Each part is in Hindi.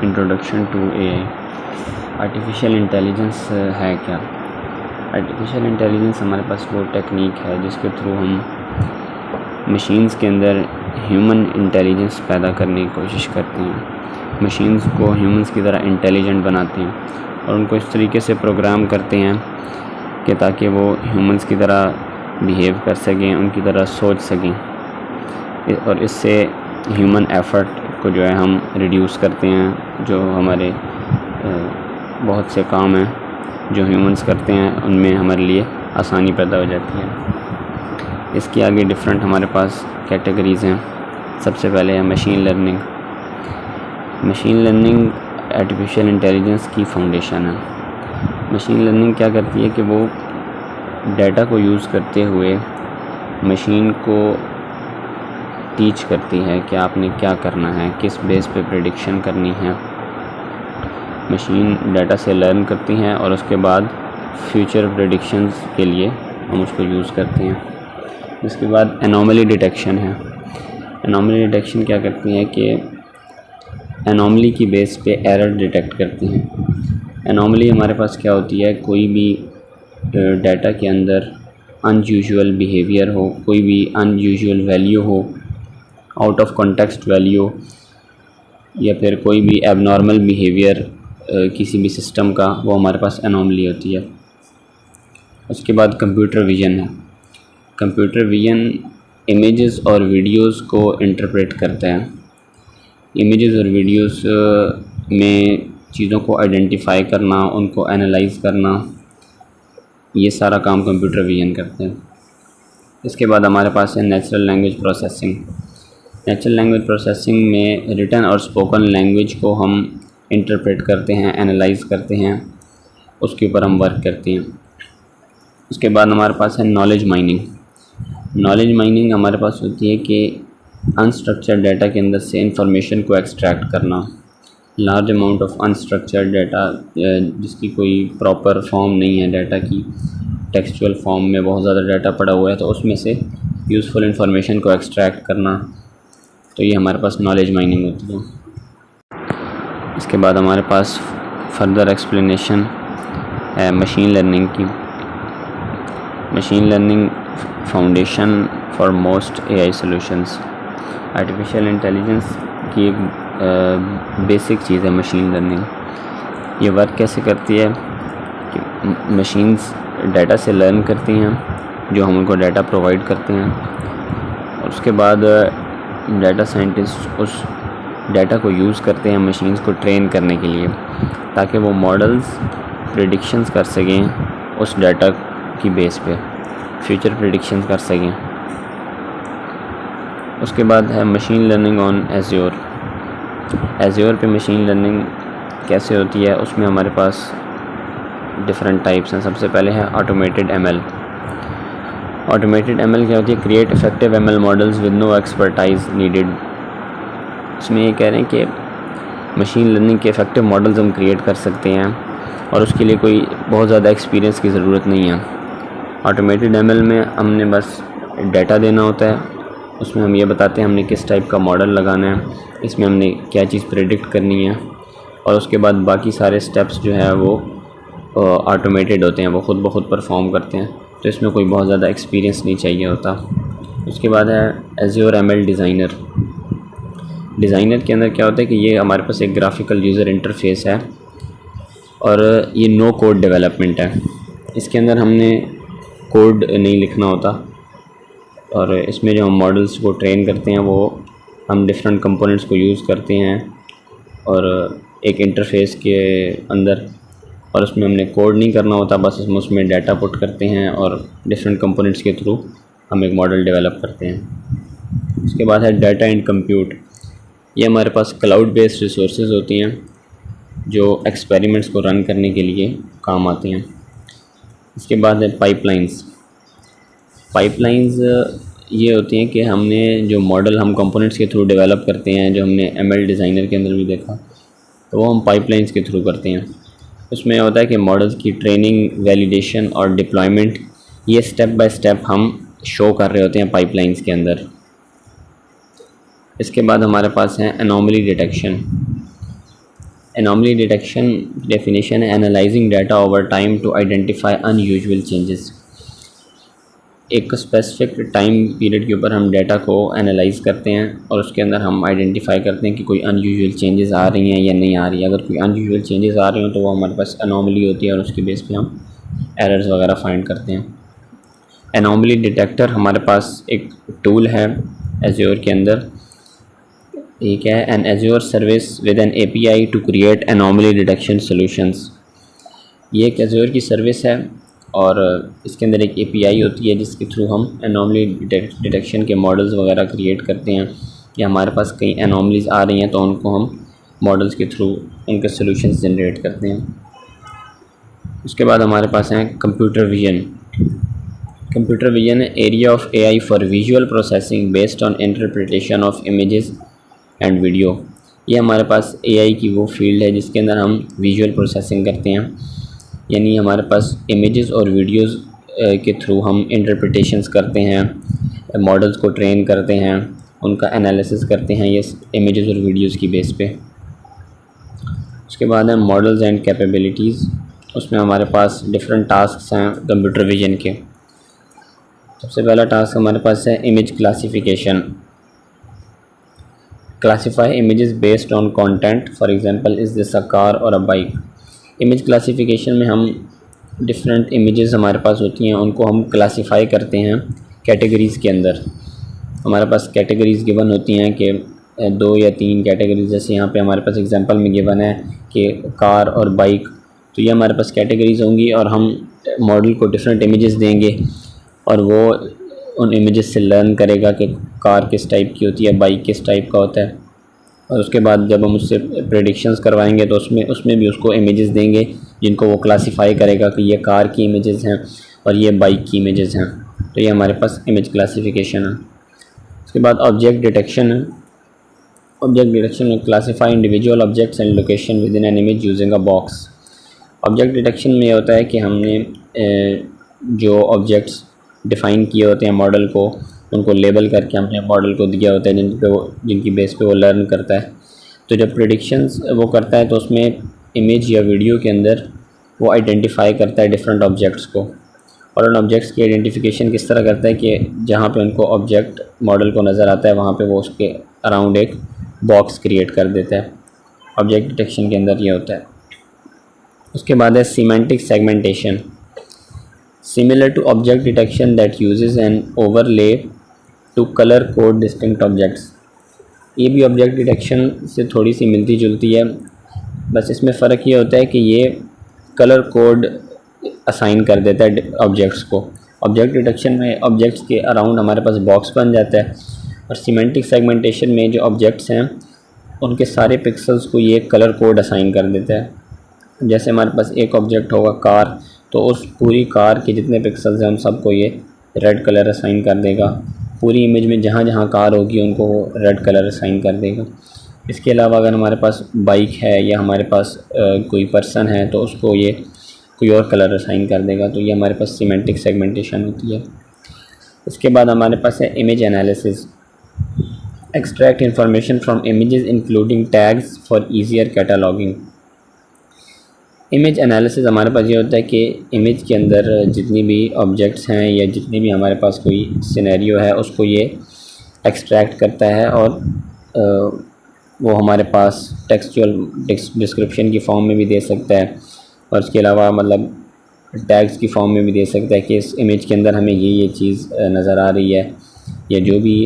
Introduction to AI. Artificial intelligence है क्या? आर्टिफिशियल इंटेलिजेंस हमारे पास वो टेक्निक है जिसके थ्रू हम मशीन्स के अंदर ह्यूमन इंटेलिजेंस पैदा करने की कोशिश करते हैं। मशीन्स को ह्यूमंस की तरह इंटेलिजेंट बनाते हैं और उनको इस तरीके से प्रोग्राम करते हैं कि ताकि वो ह्यूमंस की तरह बिहेव कर सकें, उनकी तरह सोच सकें, और इससे ह्यूमन एफ़र्ट को जो है हम रिड्यूस करते हैं। जो हमारे बहुत से काम हैं जो ह्यूमंस करते हैं उनमें हमारे लिए आसानी पैदा हो जाती है। इसके आगे डिफरेंट हमारे पास कैटेगरीज़ हैं। सबसे पहले है machine learning. Machine learning artificial intelligence की फाउंडेशन है। मशीन लर्निंग क्या करती है कि वो डाटा को यूज़ करते हुए मशीन को टीच करती है कि आपने क्या करना है, किस बेस पे प्रेडिक्शन करनी है। मशीन डाटा से लर्न करती हैं और उसके बाद फ्यूचर प्रेडिक्शंस के लिए हम उसको यूज़ करते हैं। इसके बाद एनोमली डिटेक्शन है। एनोमली डिटेक्शन क्या करती है कि एनोमली की बेस पे एरर डिटेक्ट करती हैं। एनोमली हमारे पास क्या होती है? कोई भी डाटा के अंदर अनयूजुअल बिहेवियर हो, कोई भी अनयूजुअल वैल्यू हो, आउट ऑफ कॉन्टेक्स्ट वैल्यू, या फिर कोई भी एबनॉर्मल बिहेवियर किसी भी सिस्टम का, वो हमारे पास एनोमली होती है। उसके बाद कंप्यूटर विज़न है। कंप्यूटर विज़न इमेजेस और वीडियोस को इंटरप्रेट करता है। इमेजेस और वीडियोस में चीज़ों को आइडेंटिफाई करना, उनको एनालाइज करना, ये सारा काम कंप्यूटर विज़न करते हैं। इसके बाद हमारे पास है natural language processing. Natural language processing में रिटन और स्पोकन लैंग्वेज को हम इंटरप्रेट करते हैं, एनालाइज करते हैं, उसके ऊपर हम वर्क करते हैं। उसके बाद हमारे पास है नॉलेज माइनिंग। नॉलेज माइनिंग हमारे पास होती है कि अनस्ट्रक्चर्ड डाटा के अंदर से इंफॉर्मेशन को एक्सट्रैक्ट करना। Large amount of unstructured data जिसकी कोई प्रॉपर फॉर्म नहीं है डाटा की, टेक्सचुअल फॉर्म में बहुत ज़्यादा डाटा पड़ा हुआ है, तो उसमें से यूज़फुल इंफॉर्मेशन को एक्सट्रैक्ट करना, तो ये हमारे पास नॉलेज माइनिंग होती है। इसके बाद हमारे पास फर्दर एक्सप्लेनेशन है मशीन लर्निंग की। Machine learning foundation for most AI solutions. Artificial intelligence की एक बेसिक चीज़ है मशीन लर्निंग। ये वर्क कैसे करती है कि मशीन्स डाटा से लर्न करती हैं, जो हम उनको डाटा प्रोवाइड करते हैं, और उसके बाद डाटा साइंटिस्ट उस डाटा को यूज़ करते हैं मशीन्स को ट्रेन करने के लिए, ताकि वो मॉडल्स प्रेडिक्शंस कर सकें उस डाटा की बेस पे, फ्यूचर प्रेडिक्शंस कर सकें। उसके बाद है machine learning on Azure. Azure पे मशीन लर्निंग कैसे होती है? उसमें हमारे पास डिफरेंट टाइप्स हैं। सबसे पहले है ऑटोमेटेड एमएल। ऑटोमेटेड एमएल क्या होती है? Create effective ML models with no expertise needed. इसमें ये कह रहे हैं कि मशीन लर्निंग के इफेक्टिव मॉडल्स हम क्रिएट कर सकते हैं और उसके लिए कोई बहुत ज़्यादा एक्सपीरियंस की ज़रूरत नहीं है। ऑटोमेटेड एमएल में हमने बस डाटा देना होता है, उसमें हम ये बताते हैं हमने किस टाइप का मॉडल लगाना है, इसमें हमने क्या चीज़ प्रेडिक्ट करनी है, और उसके बाद बाकी सारे स्टेप्स जो है वो ऑटोमेटेड होते हैं, वो ख़ुद ब खुद परफॉर्म करते हैं, तो इसमें कोई बहुत ज़्यादा एक्सपीरियंस नहीं चाहिए होता। उसके बाद है एज़्योर एमएल डिज़ाइनर। डिज़ाइनर के अंदर क्या होता है कि ये हमारे पास एक ग्राफिकल यूज़र इंटरफेस है और ये नो कोड डेवलपमेंट है। इसके अंदर हमने कोड नहीं लिखना होता, और इसमें जो हम मॉडल्स को ट्रेन करते हैं वो हम डिफरेंट कंपोनेंट्स को यूज़ करते हैं और एक इंटरफेस के अंदर, और उसमें हमने कोड नहीं करना होता, बस हम उसमें डाटा पुट करते हैं और डिफरेंट कंपोनेंट्स के थ्रू हम एक मॉडल डेवलप करते हैं। उसके बाद है डाटा एंड कंप्यूट। ये हमारे पास क्लाउड बेस्ड रिसोर्सेज होती हैं जो एक्सपेरिमेंट्स को रन करने के लिए काम आती हैं। इसके बाद है पाइपलाइंस। पाइपलाइंस ये होती हैं कि हमने जो मॉडल हम कंपोनेंट्स के थ्रू डेवलप करते हैं, जो हमने एमएल डिज़ाइनर के अंदर भी देखा, तो वो हम पाइपलाइंस के थ्रू करते हैं। उसमें होता है कि मॉडल्स की ट्रेनिंग, वैलिडेशन और डिप्लॉयमेंट, ये स्टेप बाय स्टेप हम शो कर रहे होते हैं पाइपलाइंस के अंदर। इसके बाद हमारे पास है anomaly detection. Anomaly detection definition है analysing data over time to identify unusual changes. एक स्पेसिफिक टाइम पीरियड के ऊपर हम डाटा को एनालाइज करते हैं और उसके अंदर हम आइडेंटिफाई करते हैं कि कोई अनयूजुअल चेंजेस आ रही हैं या नहीं आ रही है। अगर कोई अनयूजुअल चेंजेस आ रहे हो तो वो हमारे पास एनॉमली होती है और उसके बेस पे हम एरर्स वगैरह फाइंड करते हैं। एनॉमली डिटेक्टर हमारे पास एक टूल है एज़्योर के अंदर, ठीक है, an Azure service with an API to create anomaly detection solutions. ये एक एज़्योर की सर्विस है और इसके अंदर एक API होती है जिसके थ्रू हम एनॉमली डिटेक्शन के मॉडल्स वगैरह क्रिएट करते हैं, या हमारे पास कई एनॉमलीज़ आ रही हैं तो उनको हम मॉडल्स के थ्रू उनके सॉल्यूशंस जनरेट करते हैं। उसके बाद हमारे पास हैं कंप्यूटर विजन। कंप्यूटर विजन है area of AI for visual processing based on interpretation of images and video. ये हमारे पास AI की वो फील्ड है जिसके अंदर हम विजुअल प्रोसेसिंग करते हैं, यानी हमारे पास इमेजेस और वीडियोस के थ्रू हम इंटरप्रिटेशंस करते हैं, मॉडल्स को ट्रेन करते हैं, उनका एनालिसिस करते हैं ये इमेजेस और वीडियोस की बेस पे। उसके बाद है मॉडल्स एंड कैपेबिलिटीज़। उसमें हमारे पास डिफरेंट टास्क्स हैं कंप्यूटर विजन के। सबसे पहला टास्क हमारे पास है image classification. Classify images based on content, for example is this a car और अ बाइक। इमेज क्लासिफिकेशन में हम डिफरेंट इमेजेस हमारे पास होती हैं उनको हम क्लासीफाई करते हैं कैटेगरीज़ के अंदर। हमारे पास कैटेगरीज़ गिवन होती हैं कि 2 या 3 कैटेगरीज, जैसे यहाँ पे हमारे पास एग्जांपल में गिवन है कि कार और बाइक, तो ये हमारे पास कैटेगरीज होंगी और हम मॉडल को डिफरेंट इमेजेस देंगे और वो उन इमेजेस से लर्न करेगा कि कार किस टाइप की होती है, बाइक किस टाइप का होता है। और उसके बाद जब हम उससे प्रेडिक्शंस करवाएंगे तो उसमें भी उसको इमेजेस देंगे जिनको वो क्लासीफाई करेगा कि ये कार की इमेजेस हैं और ये बाइक की इमेजेस हैं। तो ये हमारे पास इमेज क्लासिफिकेशन है। उसके बाद ऑब्जेक्ट डिटेक्शन है। ऑब्जेक्ट डिटेक्शन में classify individual objects and location with in an image using a box. Object detection में ये होता है कि हमने जो ऑब्जेक्ट्स डिफ़ाइन किए होते हैं मॉडल को, उनको लेबल करके हमने मॉडल को दिया होता है जिनकी बेस पे वो लर्न करता है। तो जब प्रेडिक्शंस वो करता है तो उसमें इमेज या वीडियो के अंदर वो आइडेंटिफाई करता है डिफरेंट ऑब्जेक्ट्स को, और उन ऑब्जेक्ट्स की आइडेंटिफिकेशन किस तरह करता है कि जहाँ पे उनको ऑब्जेक्ट मॉडल को नज़र आता है वहाँ पे वो उसके अराउंड एक बॉक्स क्रिएट कर देता है। ऑब्जेक्ट डिटेक्शन के अंदर ये होता है। उसके बाद है semantic segmentation. Similar to object detection that uses an overlay to colour code distinct objects. ये भी ऑब्जेक्ट डिटेक्शन से थोड़ी सी मिलती जुलती है, बस इसमें फ़र्क ये होता है कि ये कलर कोड असाइन कर देता है ऑब्जेक्ट्स को। ऑब्जेक्ट डिटेक्शन में ऑब्जेक्ट्स के अराउंड हमारे पास बॉक्स बन जाता है, और सीमेंटिक सेगमेंटेशन में जो ऑब्जेक्ट्स हैं उनके सारे पिक्सल्स को ये कलर कोड असाइन कर देता है। जैसे हमारे पास एक ऑब्जेक्ट होगा कार, तो उस पूरी कार के जितने पिक्सल्स हैं उन सबको ये रेड कलर असाइन कर देगा। पूरी इमेज में जहाँ जहाँ कार होगी उनको वो रेड कलर असाइन कर देगा। इसके अलावा अगर हमारे पास बाइक है या हमारे पास कोई पर्सन है तो उसको ये कोई और कलर असाइन कर देगा। तो ये हमारे पास सीमेंटिक सेगमेंटेशन होती है। इसके बाद हमारे पास है image analysis. Extract information from images including tags for easier cataloguing. Image analysis हमारे पास ये होता है कि इमेज के अंदर जितनी भी ऑब्जेक्ट्स हैं या जितनी भी हमारे पास कोई सिनेरियो है उसको ये एक्सट्रैक्ट करता है और वो हमारे पास टेक्सचुअल डिस्क्रिप्शन की फॉर्म में भी दे सकता है, और इसके अलावा मतलब टैग्स की फॉर्म में भी दे सकता है कि इस इमेज के अंदर हमें ये चीज़ नज़र आ रही है, या जो भी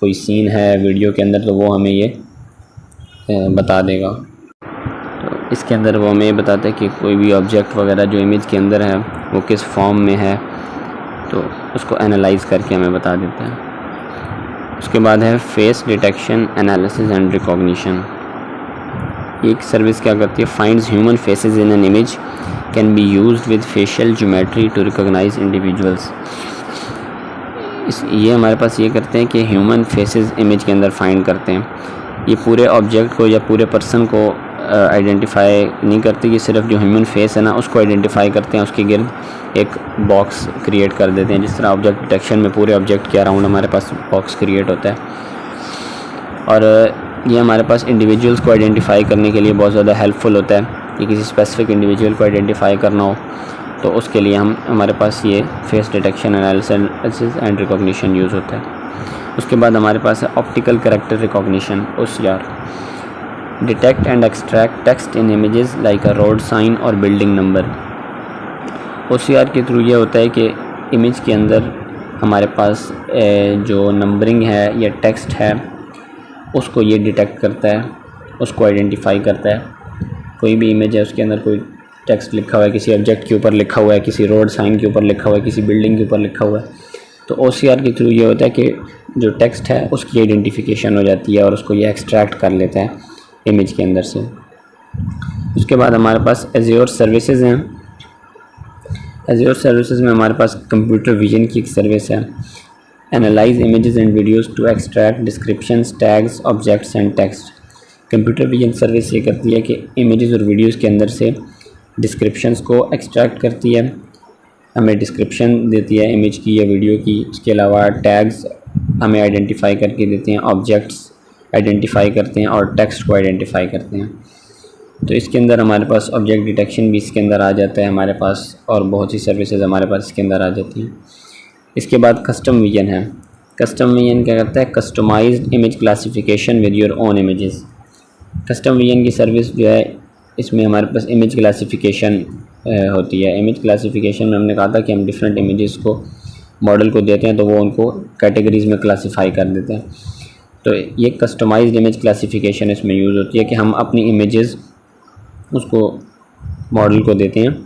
कोई सीन है वीडियो के अंदर तो वो हमें ये बता देगा। तो इसके अंदर वो हमें बताता है कि कोई भी ऑब्जेक्ट वगैरह जो इमेज के अंदर है वो किस फॉर्म में है, तो उसको एनालाइज करके हमें बता देता है। उसके बाद है face detection analysis and recognition. एक सर्विस क्या करती है, finds human faces in an image can be used with facial geometry to recognise individuals. ये हमारे पास ये करते हैं कि ह्यूमन फेसेस इमेज के अंदर फाइंड करते हैं। ये पूरे ऑब्जेक्ट को या पूरे पर्सन को आइडेंटिफाई नहीं करते, ये सिर्फ जो ह्यूमन फेस है ना उसको आइडेंटिफाई करते हैं, उसके गिर्द एक बॉक्स क्रिएट कर देते हैं। जिस तरह ऑब्जेक्ट डिटेक्शन में पूरे ऑब्जेक्ट के अराउंड हमारे पास बॉक्स क्रिएट होता है। और ये हमारे पास इंडिविजुअल्स को आइडेंटिफाई करने के लिए बहुत ज़्यादा हेल्पफुल होता है कि किसी स्पेसिफिक इंडिविजुअल को आइडेंटिफाई करना हो तो उसके लिए हमारे पास ये face detection analysis and recognition use होता है। उसके बाद हमारे पास है optical character recognition OCR, detect and extract text in images like a road sign और बिल्डिंग नंबर। OCR के थ्रू ये होता है कि इमेज के अंदर हमारे पास जो नंबरिंग है या टेक्स्ट है उसको ये डिटेक्ट करता है, उसको आइडेंटिफाई करता है। कोई भी इमेज है उसके अंदर कोई टेक्स्ट लिखा हुआ है, किसी ऑब्जेक्ट के ऊपर लिखा हुआ है, किसी रोड साइन के ऊपर लिखा हुआ है, किसी बिल्डिंग के ऊपर लिखा हुआ है, तो OCR के थ्रू ये होता है कि जो टेक्स्ट है उसकी आइडेंटिफिकेशन हो जाती है और उसको ये एक्सट्रैक्ट कर लेता है इमेज के अंदर से। उसके बाद हमारे पास एज़्योर सर्विसेज हैं। एज़्योर सर्विसेज में हमारे पास कंप्यूटर विजन की एक सर्विस है, analyse images and videos to extract descriptions, tags, objects and text. Computer vision service ये करती है कि इमेजेस और वीडियोस के अंदर से डिस्क्रिप्शंस को एक्सट्रैक्ट करती है, हमें डिस्क्रिप्शन देती है इमेज की या वीडियो की। इसके अलावा टैग्स हमें आइडेंटिफाई करके देते हैं, ऑब्जेक्ट्स आइडेंटिफाई करते हैं और टेक्स्ट को आइडेंटिफाई करते हैं। तो इसके अंदर हमारे पास ऑब्जेक्ट डिटेक्शन भी इसके अंदर आ जाता है हमारे पास, और बहुत सी सर्विसेज हमारे पास इसके अंदर आ जाती हैं। इसके बाद कस्टम विजन है। कस्टम विजन क्या करता है? Customised image classification with your own images. Custom vision की सर्विस जो है इसमें हमारे पास इमेज क्लासिफिकेशन होती है। इमेज क्लासिफिकेशन में हमने कहा था कि हम डिफरेंट इमेजेस को मॉडल को देते हैं तो वो उनको कैटेगरीज़ में क्लासिफाई कर देते हैं। तो ये कस्टमाइज्ड इमेज क्लासिफिकेशन इसमें यूज़ होती है कि हम अपनी इमेजेस उसको मॉडल को देते हैं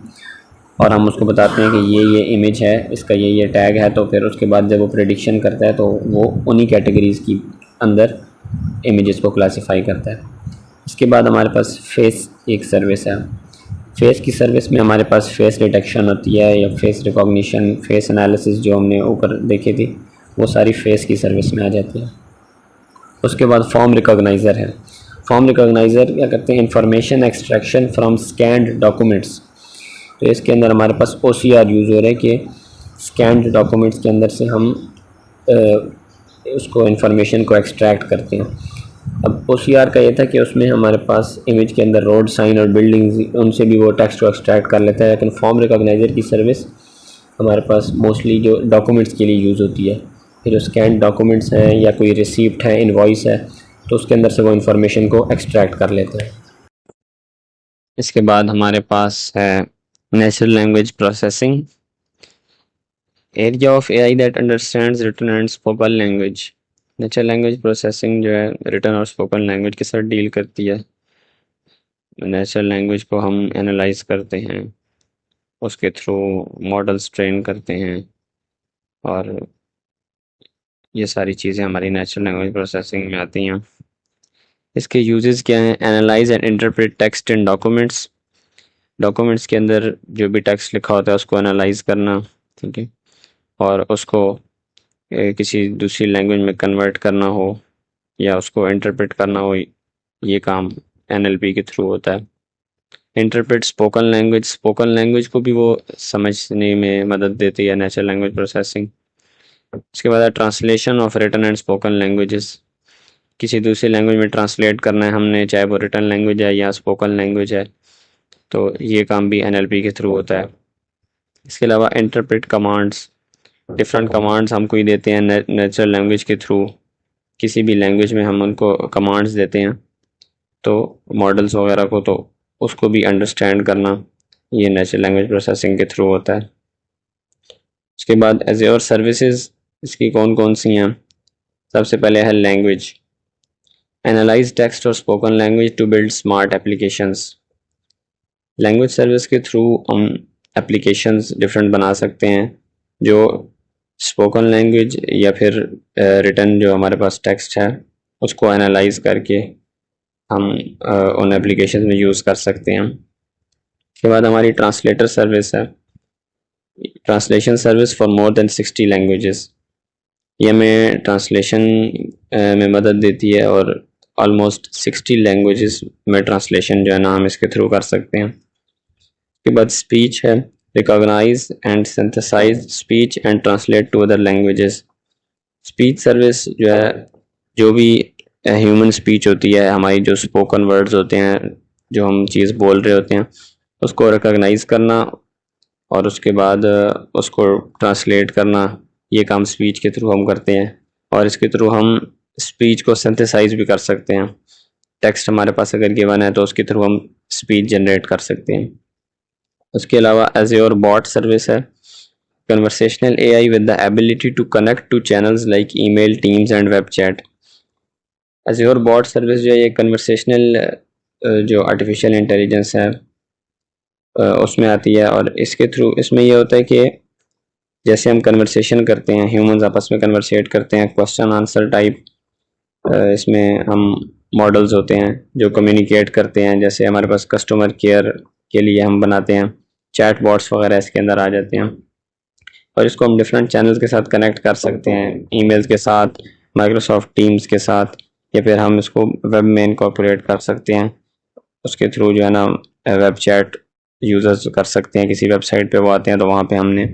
और हम उसको बताते हैं कि ये इमेज है, इसका ये टैग है, तो फिर उसके बाद जब वो प्रेडिक्शन करता है तो वो उन्हीं कैटेगरीज़ की अंदर इमेजेस को क्लासिफाई करता है। इसके बाद हमारे पास फेस एक सर्विस है। फेस की सर्विस में हमारे पास फेस डिटेक्शन होती है या फेस रिकॉग्निशन, फेस एनालिसिस जो हमने ऊपर देखी थी वो सारी फेस की सर्विस में आ जाती है। उसके बाद फॉर्म रिकॉग्नाइज़र है। फॉर्म रिकॉग्नाइज़र क्या करते हैं? Information extraction from scanned documents. तो इसके अंदर हमारे पास OCR यूज़ हो रहा है कि स्कैन्ड डॉक्यूमेंट्स के अंदर से हम उसको इंफॉर्मेशन को एक्सट्रैक्ट करते हैं। अब OCR का ये था कि उसमें हमारे पास इमेज के अंदर रोड साइन और बिल्डिंग्स उनसे भी वो टेक्स्ट को एक्सट्रैक्ट कर लेता है, लेकिन फॉर्म रिकॉग्नाइज़र की सर्विस हमारे पास मोस्टली जो डॉक्यूमेंट्स के लिए यूज़ होती है। फिर जो स्कैन डॉक्यूमेंट्स हैं या कोई रिसीप्ट है, इनवॉइस है, तो उसके अंदर से वो इन्फॉर्मेशन को एक्सट्रैक्ट कर लेते हैं। इसके बाद हमारे पास है natural language processing, area of AI that understands written and spoken language. Natural language processing जो है रिटन और स्पोकन लैंग्वेज के साथ डील करती है। नेचुरल लैंग्वेज को हम एनालाइज करते हैं, उसके थ्रू मॉडल्स ट्रेन करते हैं, और ये सारी चीज़ें हमारी नेचुरल लैंग्वेज प्रोसेसिंग में आती हैं। इसके यूजेस क्या हैं? Analyse and interpret text in documents. Documents के अंदर जो भी टेक्स्ट लिखा होता है उसको एनालाइज करना, ठीक है, और उसको किसी दूसरी लैंग्वेज में कन्वर्ट करना हो या उसको इंटरप्रेट करना हो, ये काम NLP के थ्रू होता है। Interpret spoken language. Spoken language को भी वो समझने में मदद देती है नेचुरल लैंग्वेज प्रोसेसिंग। उसके बाद translation of written and spoken languages. किसी दूसरी लैंग्वेज में ट्रांसलेट करना है हमने, चाहे वो रिटन लैंग्वेज है या स्पोकन लैंग्वेज है, तो ये काम भी NLP के थ्रू होता है। इसके अलावा इंटरप्रेट कमांड्स। डिफरेंट कमांड्स हम कोई देते हैं नेचुरल लैंग्वेज के थ्रू, किसी भी लैंग्वेज में हम उनको कमांड्स देते हैं तो मॉडल्स वगैरह को, तो उसको भी अंडरस्टैंड करना ये नेचुरल लैंग्वेज प्रोसेसिंग के थ्रू होता है। उसके बाद एज़्योर सर्विसेज, इसकी कौन कौन सी हैं? सबसे पहले है लैंग्वेज, एनालाइज टेक्स्ट और spoken language to build smart applications. Language service के थ्रू हम एप्लीकेशंस डिफरेंट बना सकते हैं जो स्पोकन लैंग्वेज या फिर रिटन जो हमारे पास टेक्स्ट है उसको एनालाइज करके हम उन एप्लीकेशन में यूज़ कर सकते हैं। उसके बाद हमारी ट्रांसलेटर सर्विस है, translation service for more than 60 languages. ये हमें ट्रांसलेशन में मदद देती है और ऑलमोस्ट 60 लैंग्वेजेस में ट्रांसलेशन जो है ना हम इसके थ्रू कर सकते हैं। उसके बाद स्पीच है, recognise and synthesise speech and translate to other languages. Speech service जो है जो भी ह्यूमन स्पीच होती है, हमारी जो स्पोकन वर्ड्स होते हैं, जो हम चीज़ बोल रहे होते हैं, उसको रिकॉग्नाइज करना और उसके बाद उसको ट्रांसलेट करना, ये काम स्पीच के थ्रू हम करते हैं। और इसके थ्रू हम स्पीच को सिंथेसाइज भी कर सकते हैं। टेक्स्ट हमारे पास अगर गिवन है तो उसके थ्रू हम स्पीच जनरेट कर सकते हैं। उसके अलावा एज़्योर बॉट सर्विस है, conversational AI with the ability to connect to channels like email, Teams and web chat. Azure bot service जो है ये कन्वर्सेशनल जो आर्टिफिशियल इंटेलिजेंस है उसमें आती है। और इसके थ्रू इसमें ये होता है कि जैसे हम कन्वर्सेशन करते हैं, ह्यूमंस आपस में कन्वर्सेट करते हैं, क्वेश्चन आंसर टाइप, इसमें हम मॉडल्स होते हैं जो कम्युनिकेट करते हैं। जैसे हमारे पास कस्टमर केयर के लिए हम बनाते हैं, चैट बॉट्स वगैरह इसके अंदर आ जाते हैं। और इसको हम डिफरेंट चैनल्स के साथ कनेक्ट कर सकते हैं, ईमेल्स के साथ, माइक्रोसॉफ्ट टीम्स के साथ, या फिर हम इसको वेब में इनकॉर्पोरेट कर सकते हैं। उसके थ्रू जो है ना वेब चैट यूज़र्स कर सकते हैं, किसी वेबसाइट पे वो आते हैं तो वहाँ पे हमने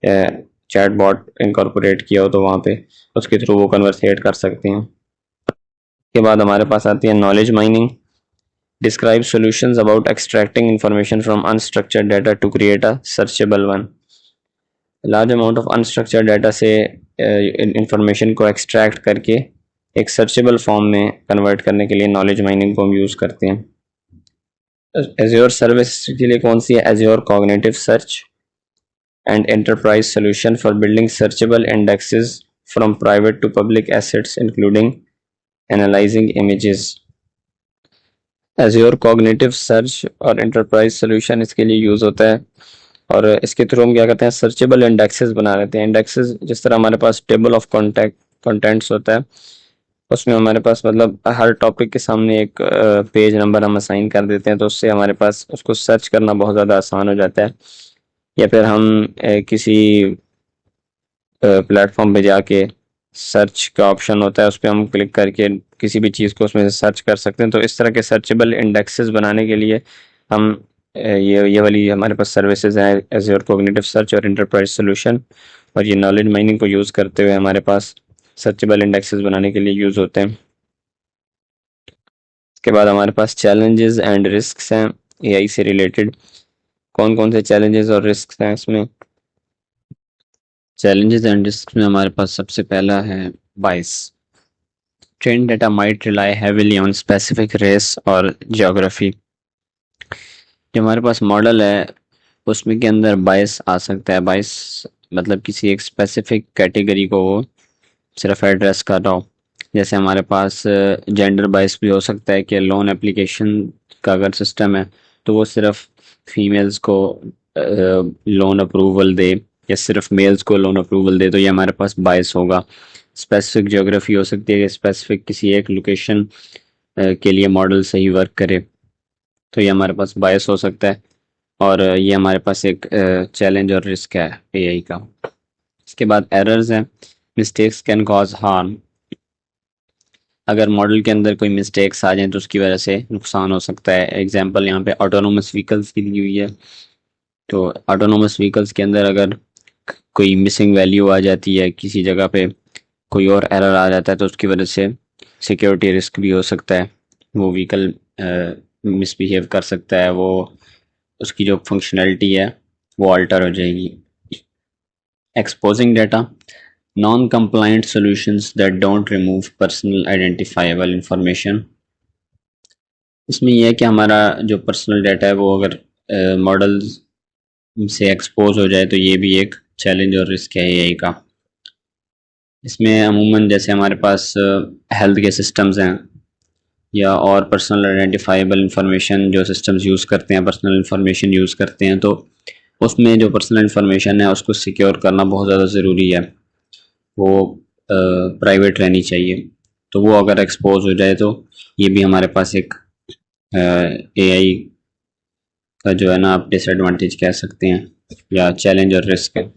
चैट बॉट इनकॉर्पोरेट किया हो तो वहाँ पे उसके थ्रू वो कन्वर्सेट कर सकते हैं। के बाद हमारे पास आती है knowledge mining, describe solutions about extracting information from unstructured data to create a searchable one. Large amount of unstructured data से इंफॉर्मेशन को एक्सट्रैक्ट करके एक सर्चेबल फॉर्म में कन्वर्ट करने के लिए नॉलेज माइनिंग को हम यूज़ करते हैं। एज़्योर सर्विस के लिए कौन सी है? Azure cognitive search and enterprise solution for building searchable indexes from private to public assets including analyzing images. Azure cognitive search और एंटरप्राइज सॉल्यूशन इसके लिए यूज़ होता है। और इसके थ्रू हम क्या करते हैं, सर्चेबल इंडेक्सेस बना लेते हैं। इंडेक्सेस जिस तरह हमारे पास टेबल ऑफ कंटेंट्स होता है, उसमें हमारे पास मतलब हर टॉपिक के सामने एक पेज नंबर हम असाइन कर देते हैं, तो उससे हमारे पास उसको सर्च करना बहुत ज़्यादा आसान हो जाता है। या फिर हम किसी प्लेटफॉर्म पे जाके सर्च का ऑप्शन होता है, उस पर हम क्लिक करके किसी भी चीज़ को उसमें से सर्च कर सकते हैं। तो इस तरह के सर्चेबल इंडेक्सेस बनाने के लिए हम ये वाली हमारे पास सर्विसेज हैं, एज़्योर कॉग्निटिव सर्च और एंटरप्राइज सॉल्यूशन। और ये नॉलेज माइनिंग को यूज़ करते हुए हमारे पास सर्चेबल इंडेक्सेस बनाने के लिए यूज़ होते हैं। इसके बाद हमारे पास चैलेंजेस एंड रिस्क्स हैं एआई से रिलेटेड। कौन कौन से चैलेंजेस और रिस्क हैं इसमें? चैलेंजेस एंड रिस्क में हमारे पास सबसे पहला है bias. Train data might rely heavily on specific race और जियोग्राफी। जो हमारे पास मॉडल है उसमें के अंदर बाइस आ सकता है। बाइस मतलब किसी एक स्पेसिफिक कैटेगरी को वो सिर्फ एड्रेस कर रहा हो। जैसे हमारे पास जेंडर बाइस भी हो सकता है कि लोन एप्लीकेशन का अगर सिस्टम है तो वो सिर्फ फीमेल्स को लोन अप्रूवल दे या सिर्फ मेल्स को लोन अप्रूवल दे, तो ये हमारे पास बाइस होगा। स्पेसिफिक ज्योग्राफी हो सकती है कि स्पेसिफिक किसी एक लोकेशन के लिए मॉडल सही वर्क करे, तो ये हमारे पास बायस हो सकता है। और ये हमारे पास एक चैलेंज और रिस्क है एआई का। इसके बाद एरर्स हैं, मिस्टेक्स कैन कॉज हार्म। अगर मॉडल के अंदर कोई मिस्टेक्स आ जाएं तो उसकी वजह से नुकसान हो सकता है। एग्जांपल यहाँ पे ऑटोनोमस व्हीकल्स की दी हुई है, तो ऑटोनोमस व्हीकल्स के अंदर अगर कोई मिसिंग वैल्यू आ जाती है, किसी जगह पे कोई और एरर आ जाता है, तो उसकी वजह से सिक्योरिटी रिस्क भी हो सकता है। वो व्हीकल मिसबिहेव कर सकता है, वो उसकी जो फंक्शनैलिटी है वो अल्टर हो जाएगी। Exposing data, non compliant solutions that don't remove personal identifiable information. इसमें यह है कि हमारा जो पर्सनल डाटा है वो अगर मॉडल्स से एक्सपोज हो जाए तो ये भी एक चैलेंज और रिस्क है एआई का। इसमें अमूमन जैसे हमारे पास हेल्थ के सिस्टम्स हैं या और पर्सनल आइडेंटिफाइबल इंफॉर्मेशन जो सिस्टम्स यूज़ करते हैं, पर्सनल इंफॉर्मेशन यूज़ करते हैं, तो उसमें जो पर्सनल इंफॉर्मेशन है उसको सिक्योर करना बहुत ज़्यादा ज़रूरी है। वो प्राइवेट रहनी चाहिए, तो वो अगर एक्सपोज हो जाए तो ये भी हमारे पास एक एआई का जो है ना आप डिसएडवांटेज कह सकते हैं या चैलेंज और रिस्क है।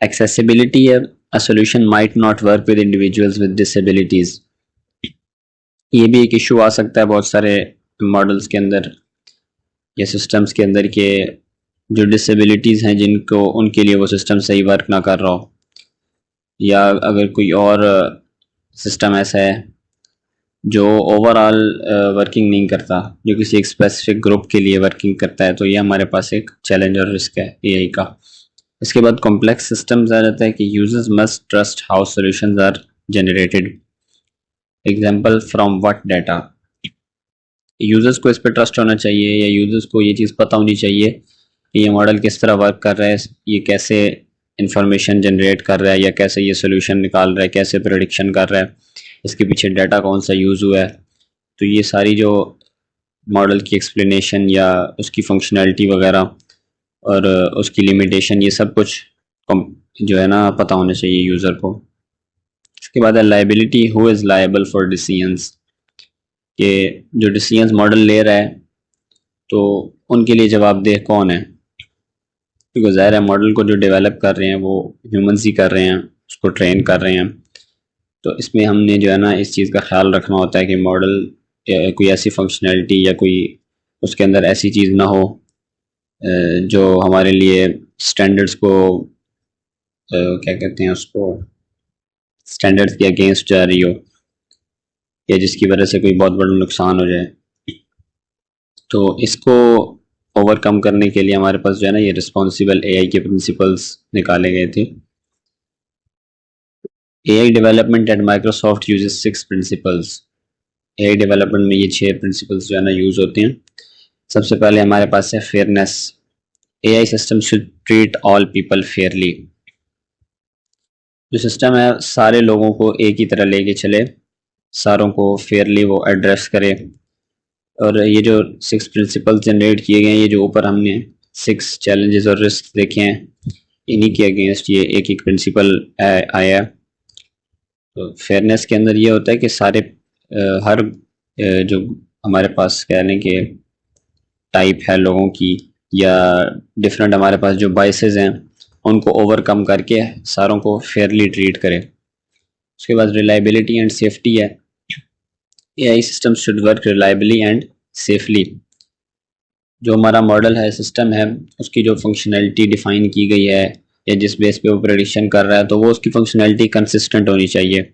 एक्सेसिबिलिटी है, a solution might not work with individuals with disabilities. ये भी एक इशू आ सकता है बहुत सारे मॉडल्स के अंदर या सिस्टम्स के अंदर के जो डिसेबिलिटीज़ हैं जिनको उनके लिए वो सिस्टम सही वर्क ना कर रहा हो, या अगर कोई और सिस्टम ऐसा है जो ओवरऑल वर्किंग नहीं करता, जो किसी एक स्पेसिफिक ग्रुप के लिए वर्किंग करता है, तो ये हमारे पास एक चैलेंज और रिस्क है एआई का। इसके बाद कॉम्प्लेक्स सिस्टम्स आ जाता है कि users must trust how solutions are generated. Example from what data. Users को इस पर ट्रस्ट होना चाहिए, या यूजर्स को ये चीज़ पता होनी चाहिए कि ये मॉडल किस तरह वर्क कर रहा है, ये कैसे इंफॉर्मेशन जनरेट कर रहा है, या कैसे ये सोल्यूशन निकाल रहा है, कैसे प्रेडिक्शन कर रहा है, इसके पीछे डाटा कौन सा यूज़ हुआ है। तो ये सारी जो मॉडल की एक्सप्लेनेशन या उसकी फंक्शनैलिटी वगैरह और उसकी लिमिटेशन, ये सब कुछ जो है ना पता होना चाहिए यूज़र को। इसके बाद है liability, who is liable for decisions, कि जो डिसीजंस मॉडल ले रहा है तो उनके लिए जवाबदेह कौन है, क्योंकि ज़ाहिर है मॉडल को जो डेवलप कर रहे हैं वो ह्यूमंस ही कर रहे हैं, उसको ट्रेन कर रहे हैं। तो इसमें हमने जो है ना इस चीज़ का ख्याल रखना होता है कि मॉडल कोई ऐसी फंक्शनैलिटी या कोई उसके अंदर ऐसी चीज़ ना हो जो हमारे लिए स्टैंडर्ड्स को क्या कहते हैं उसको, स्टैंडर्ड्स के अगेंस्ट जा रही हो, या जिसकी वजह से कोई बहुत बड़ा नुकसान हो जाए। तो इसको ओवरकम करने के लिए हमारे पास जो है ना ये रिस्पॉन्सिबल एआई के प्रिंसिपल्स निकाले गए थे। AI development at Microsoft uses 6 principles. AI development में ये 6 प्रिंसिपल्स जो है ना यूज़ होते हैं। सबसे पहले हमारे पास है fairness. AI system should treat all people Fairlie. जो सिस्टम है सारे लोगों को एक ही तरह लेके चले, सारों को फेयरली वो एड्रेस करे। और ये जो 6 प्रिंसिपल्स जनरेट किए गए हैं, ये जो ऊपर हमने 6 चैलेंजेस और रिस्क देखे हैं, इन्हीं के अगेंस्ट ये एक एक प्रिंसिपल आया है। तो फेयरनेस के अंदर ये होता है कि सारे हर जो हमारे पास कह लें कि टाइप है लोगों की, या डिफरेंट हमारे पास जो बाइसेस हैं, उनको ओवरकम करके सारों को फेयरली ट्रीट करे। उसके बाद रिलायबिलिटी एंड सेफ्टी है। AI system should work reliably and safely. जो हमारा मॉडल है, सिस्टम है, उसकी जो फंक्शनैलिटी डिफाइन की गई है या जिस बेस पे वो प्रेडिक्शन कर रहा है, तो वो उसकी फंक्शनैलिटी कंसिस्टेंट होनी चाहिए।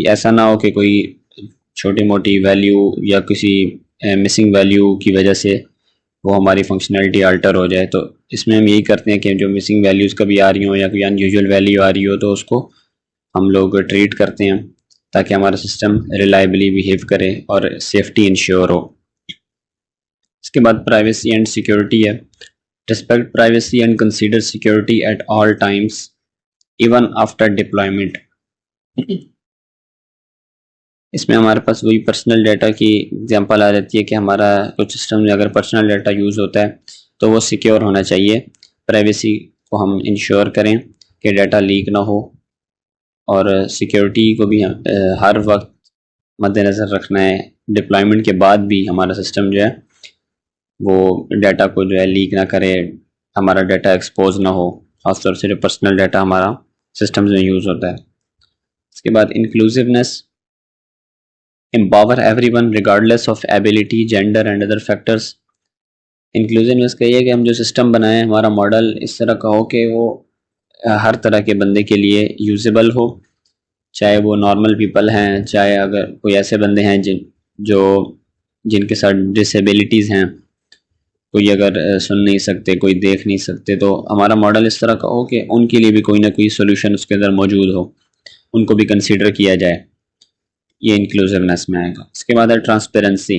ऐसा ना हो कि कोई छोटी मोटी वैल्यू या किसी मिसिंग वैल्यू की वजह से वो हमारी फंक्शनैलिटी अल्टर हो जाए। तो इसमें हम यही करते हैं कि जो मिसिंग वैल्यूज़ कभी आ रही हो या कोई अनयूजुअल वैल्यू आ रही हो, तो उसको हम लोग ट्रीट करते हैं ताकि हमारा सिस्टम रिलायबली बिहेव करे और सेफ्टी इंश्योर हो। इसके बाद प्राइवेसी एंड सिक्योरिटी है। Respect privacy and consider security at all times even after deployment. इसमें हमारे पास वही पर्सनल डाटा की एग्जांपल आ जाती है कि हमारा कुछ सिस्टम में अगर पर्सनल डाटा यूज़ होता है तो वो सिक्योर होना चाहिए। प्राइवेसी को हम इंश्योर करें कि डाटा लीक ना हो, और सिक्योरिटी को भी हर वक्त मद्देनज़र रखना है। डिप्लॉयमेंट के बाद भी हमारा सिस्टम जो है वो डाटा को जो है लीक ना करे, हमारा डाटा एक्सपोज ना हो, खासतौर से जो पर्सनल डाटा हमारा सिस्टम्स में यूज़ होता है। इसके बाद inclusiveness, empower everyone regardless of ability, gender and other factors. Inclusiveness का ये है कि हम जो सिस्टम बनाएं, हमारा मॉडल इस तरह का हो कि वो हर तरह के बंदे के लिए यूजेबल हो, चाहे वो नॉर्मल पीपल हैं, चाहे अगर कोई ऐसे बंदे हैं जिनके साथ डिसेबिलिटीज़ हैं, कोई अगर सुन नहीं सकते, कोई देख नहीं सकते, तो हमारा मॉडल इस तरह का हो कि उनके लिए भी कोई ना कोई सोल्यूशन उसके अंदर मौजूद हो, उनको भी कंसीडर किया जाए। ये इंक्लूसिवनेस में आएगा। इसके बाद है transparency.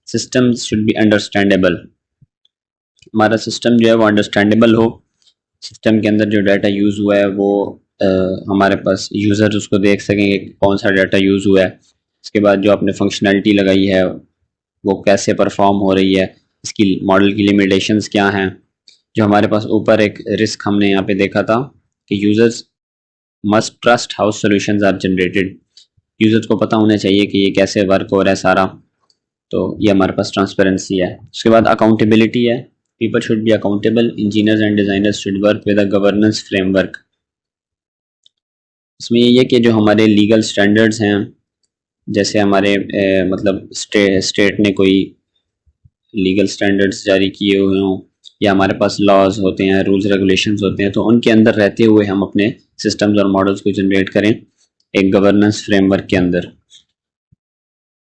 System should be understandable. हमारा सिस्टम जो है वो अंडरस्टैंडेबल हो, सिस्टम के अंदर जो डाटा यूज़ हुआ है वो हमारे पास यूज़र उसको देख सकेंगे कौन सा डाटा यूज़ हुआ है। इसके बाद जो आपने फंक्शनैलिटी लगाई है वो कैसे परफॉर्म हो रही है, इसकी मॉडल की लिमिटेशंस क्या हैं। जो हमारे पास ऊपर एक रिस्क हमने यहाँ पे देखा था कि users must trust how solutions are generated. Users को पता होना चाहिए कि ये कैसे वर्क हो रहा है सारा। तो ये हमारे पास ट्रांसपेरेंसी है। उसके बाद अकाउंटेबिलिटी है। People should be accountable, engineers and designers should work with a governance framework. इसमें ये है कि जो हमारे लीगल स्टैंडर्ड्स हैं, जैसे हमारे मतलब स्टेट ने कोई लीगल स्टैंडर्ड्स जारी किए हुए हों, या हमारे पास लॉज होते हैं, रूल्स रेगुलेशंस होते हैं, तो उनके अंदर रहते हुए हम अपने सिस्टम्स और मॉडल्स को जनरेट करें एक गवर्नेंस फ्रेमवर्क के अंदर।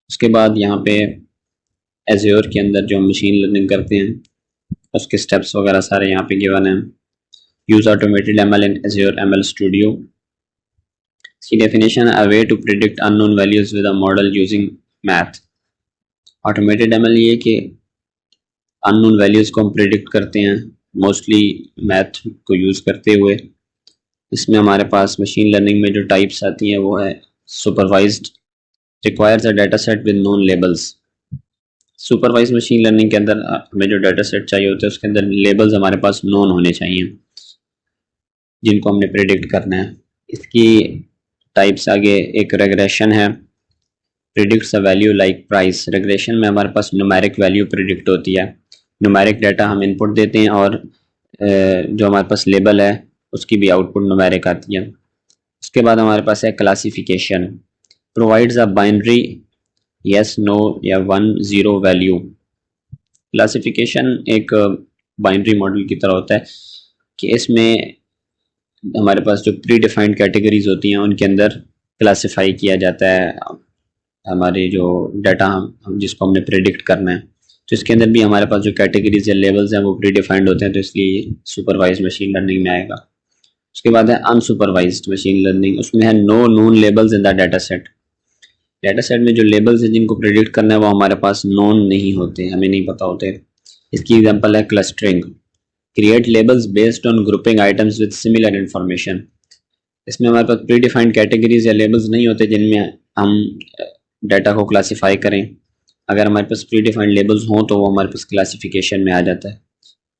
उसके बाद यहाँ पे एज्योर के अंदर जो मशीन लर्निंग करते हैं उसके स्टेप्स वगैरह सारे यहाँ पे गिवन हैं। Use automated ML in Azure ML studio. इसकी definition, a way to predict unknown values with a model using math. Automated ML ये कि अननोन वैल्यूज को हम प्रिडिक्ट करते हैं मोस्टली मैथ को यूज़ करते हुए। इसमें हमारे पास मशीन लर्निंग में जो टाइप्स आती हैं वो है supervised, requires a data set with known labels. Supervise machine learning के अंदर हमें जो डाटा सेट चाहिए होता है उसके अंदर लेबल्स हमारे पास नोन होने चाहिए जिनको हमने प्रिडिक्ट करना है। इसकी टाइप्स आगे एक रेग्रेशन है, predicts a value like price. Regression में हमारे पास न्यूमेरिक वैल्यू प्रिडिक्ट होती है, न्यूमेरिक डाटा हम इनपुट देते हैं और जो हमारे पास लेबल है उसकी भी आउटपुट न्यूमेरिक आती है। उसके बाद हमारे पास है classification, provides a binary yes no या 1-0 वैल्यू। क्लासिफिकेशन एक बाइनरी मॉडल की तरह होता है कि इसमें हमारे पास जो प्री डिफाइंड कैटेगरीज होती हैं उनके अंदर क्लासिफाई किया जाता है हमारे जो डाटा हम जिसको हमने प्रेडिक्ट करना है। तो इसके अंदर भी हमारे पास जो कैटेगरीज या लेवल्स हैं वो प्री डिफाइंड होते हैं, तो इसलिए सुपरवाइज मशीन लर्निंग में आएगा। उसके बाद है अनसुपरवाइज्ड मशीन लर्निंग, उसमें है no known labels in the data set. Data set में जो लेबल्स हैं जिनको प्रेडिक्ट करना है वो हमारे पास नोन नहीं होते, हमें नहीं पता होते। इसकी एग्जांपल है clustering, create labels based on grouping items with similar information. इसमें हमारे पास प्री डिफाइंड कैटेगरीज या लेबल्स नहीं होते जिनमें हम डाटा को क्लासीफाई करें। अगर हमारे पास प्री डिफाइंड लेबल्स हों तो वो हमारे पास क्लासिफिकेशन में आ जाता है।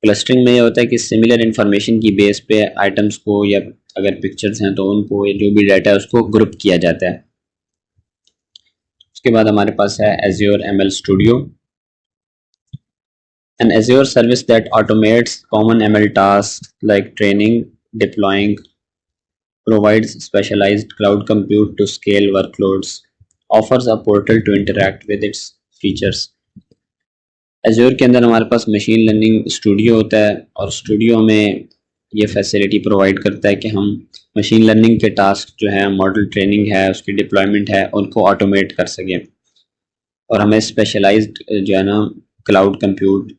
क्लस्टरिंग में ये होता है कि सिमिलर इन्फॉर्मेशन की बेस पे आइटम्स को या अगर पिक्चर्स हैं तो उनको जो भी डाटा है उसको ग्रुप किया जाता है। उसके बाद हमारे पास है Azure ML studio, an Azure service that automates common ML tasks like training, deploying, provides specialized cloud compute to scale workloads, offers a portal to interact with its features। Azure के अंदर हमारे पास मशीन लर्निंग स्टूडियो होता है और स्टूडियो में ये फैसिलिटी प्रोवाइड करता है कि हम मशीन लर्निंग के टास्क जो है, मॉडल ट्रेनिंग है, उसकी डिप्लॉयमेंट है, उनको ऑटोमेट कर सकें और हमें स्पेशलाइज्ड जो है ना क्लाउड कंप्यूट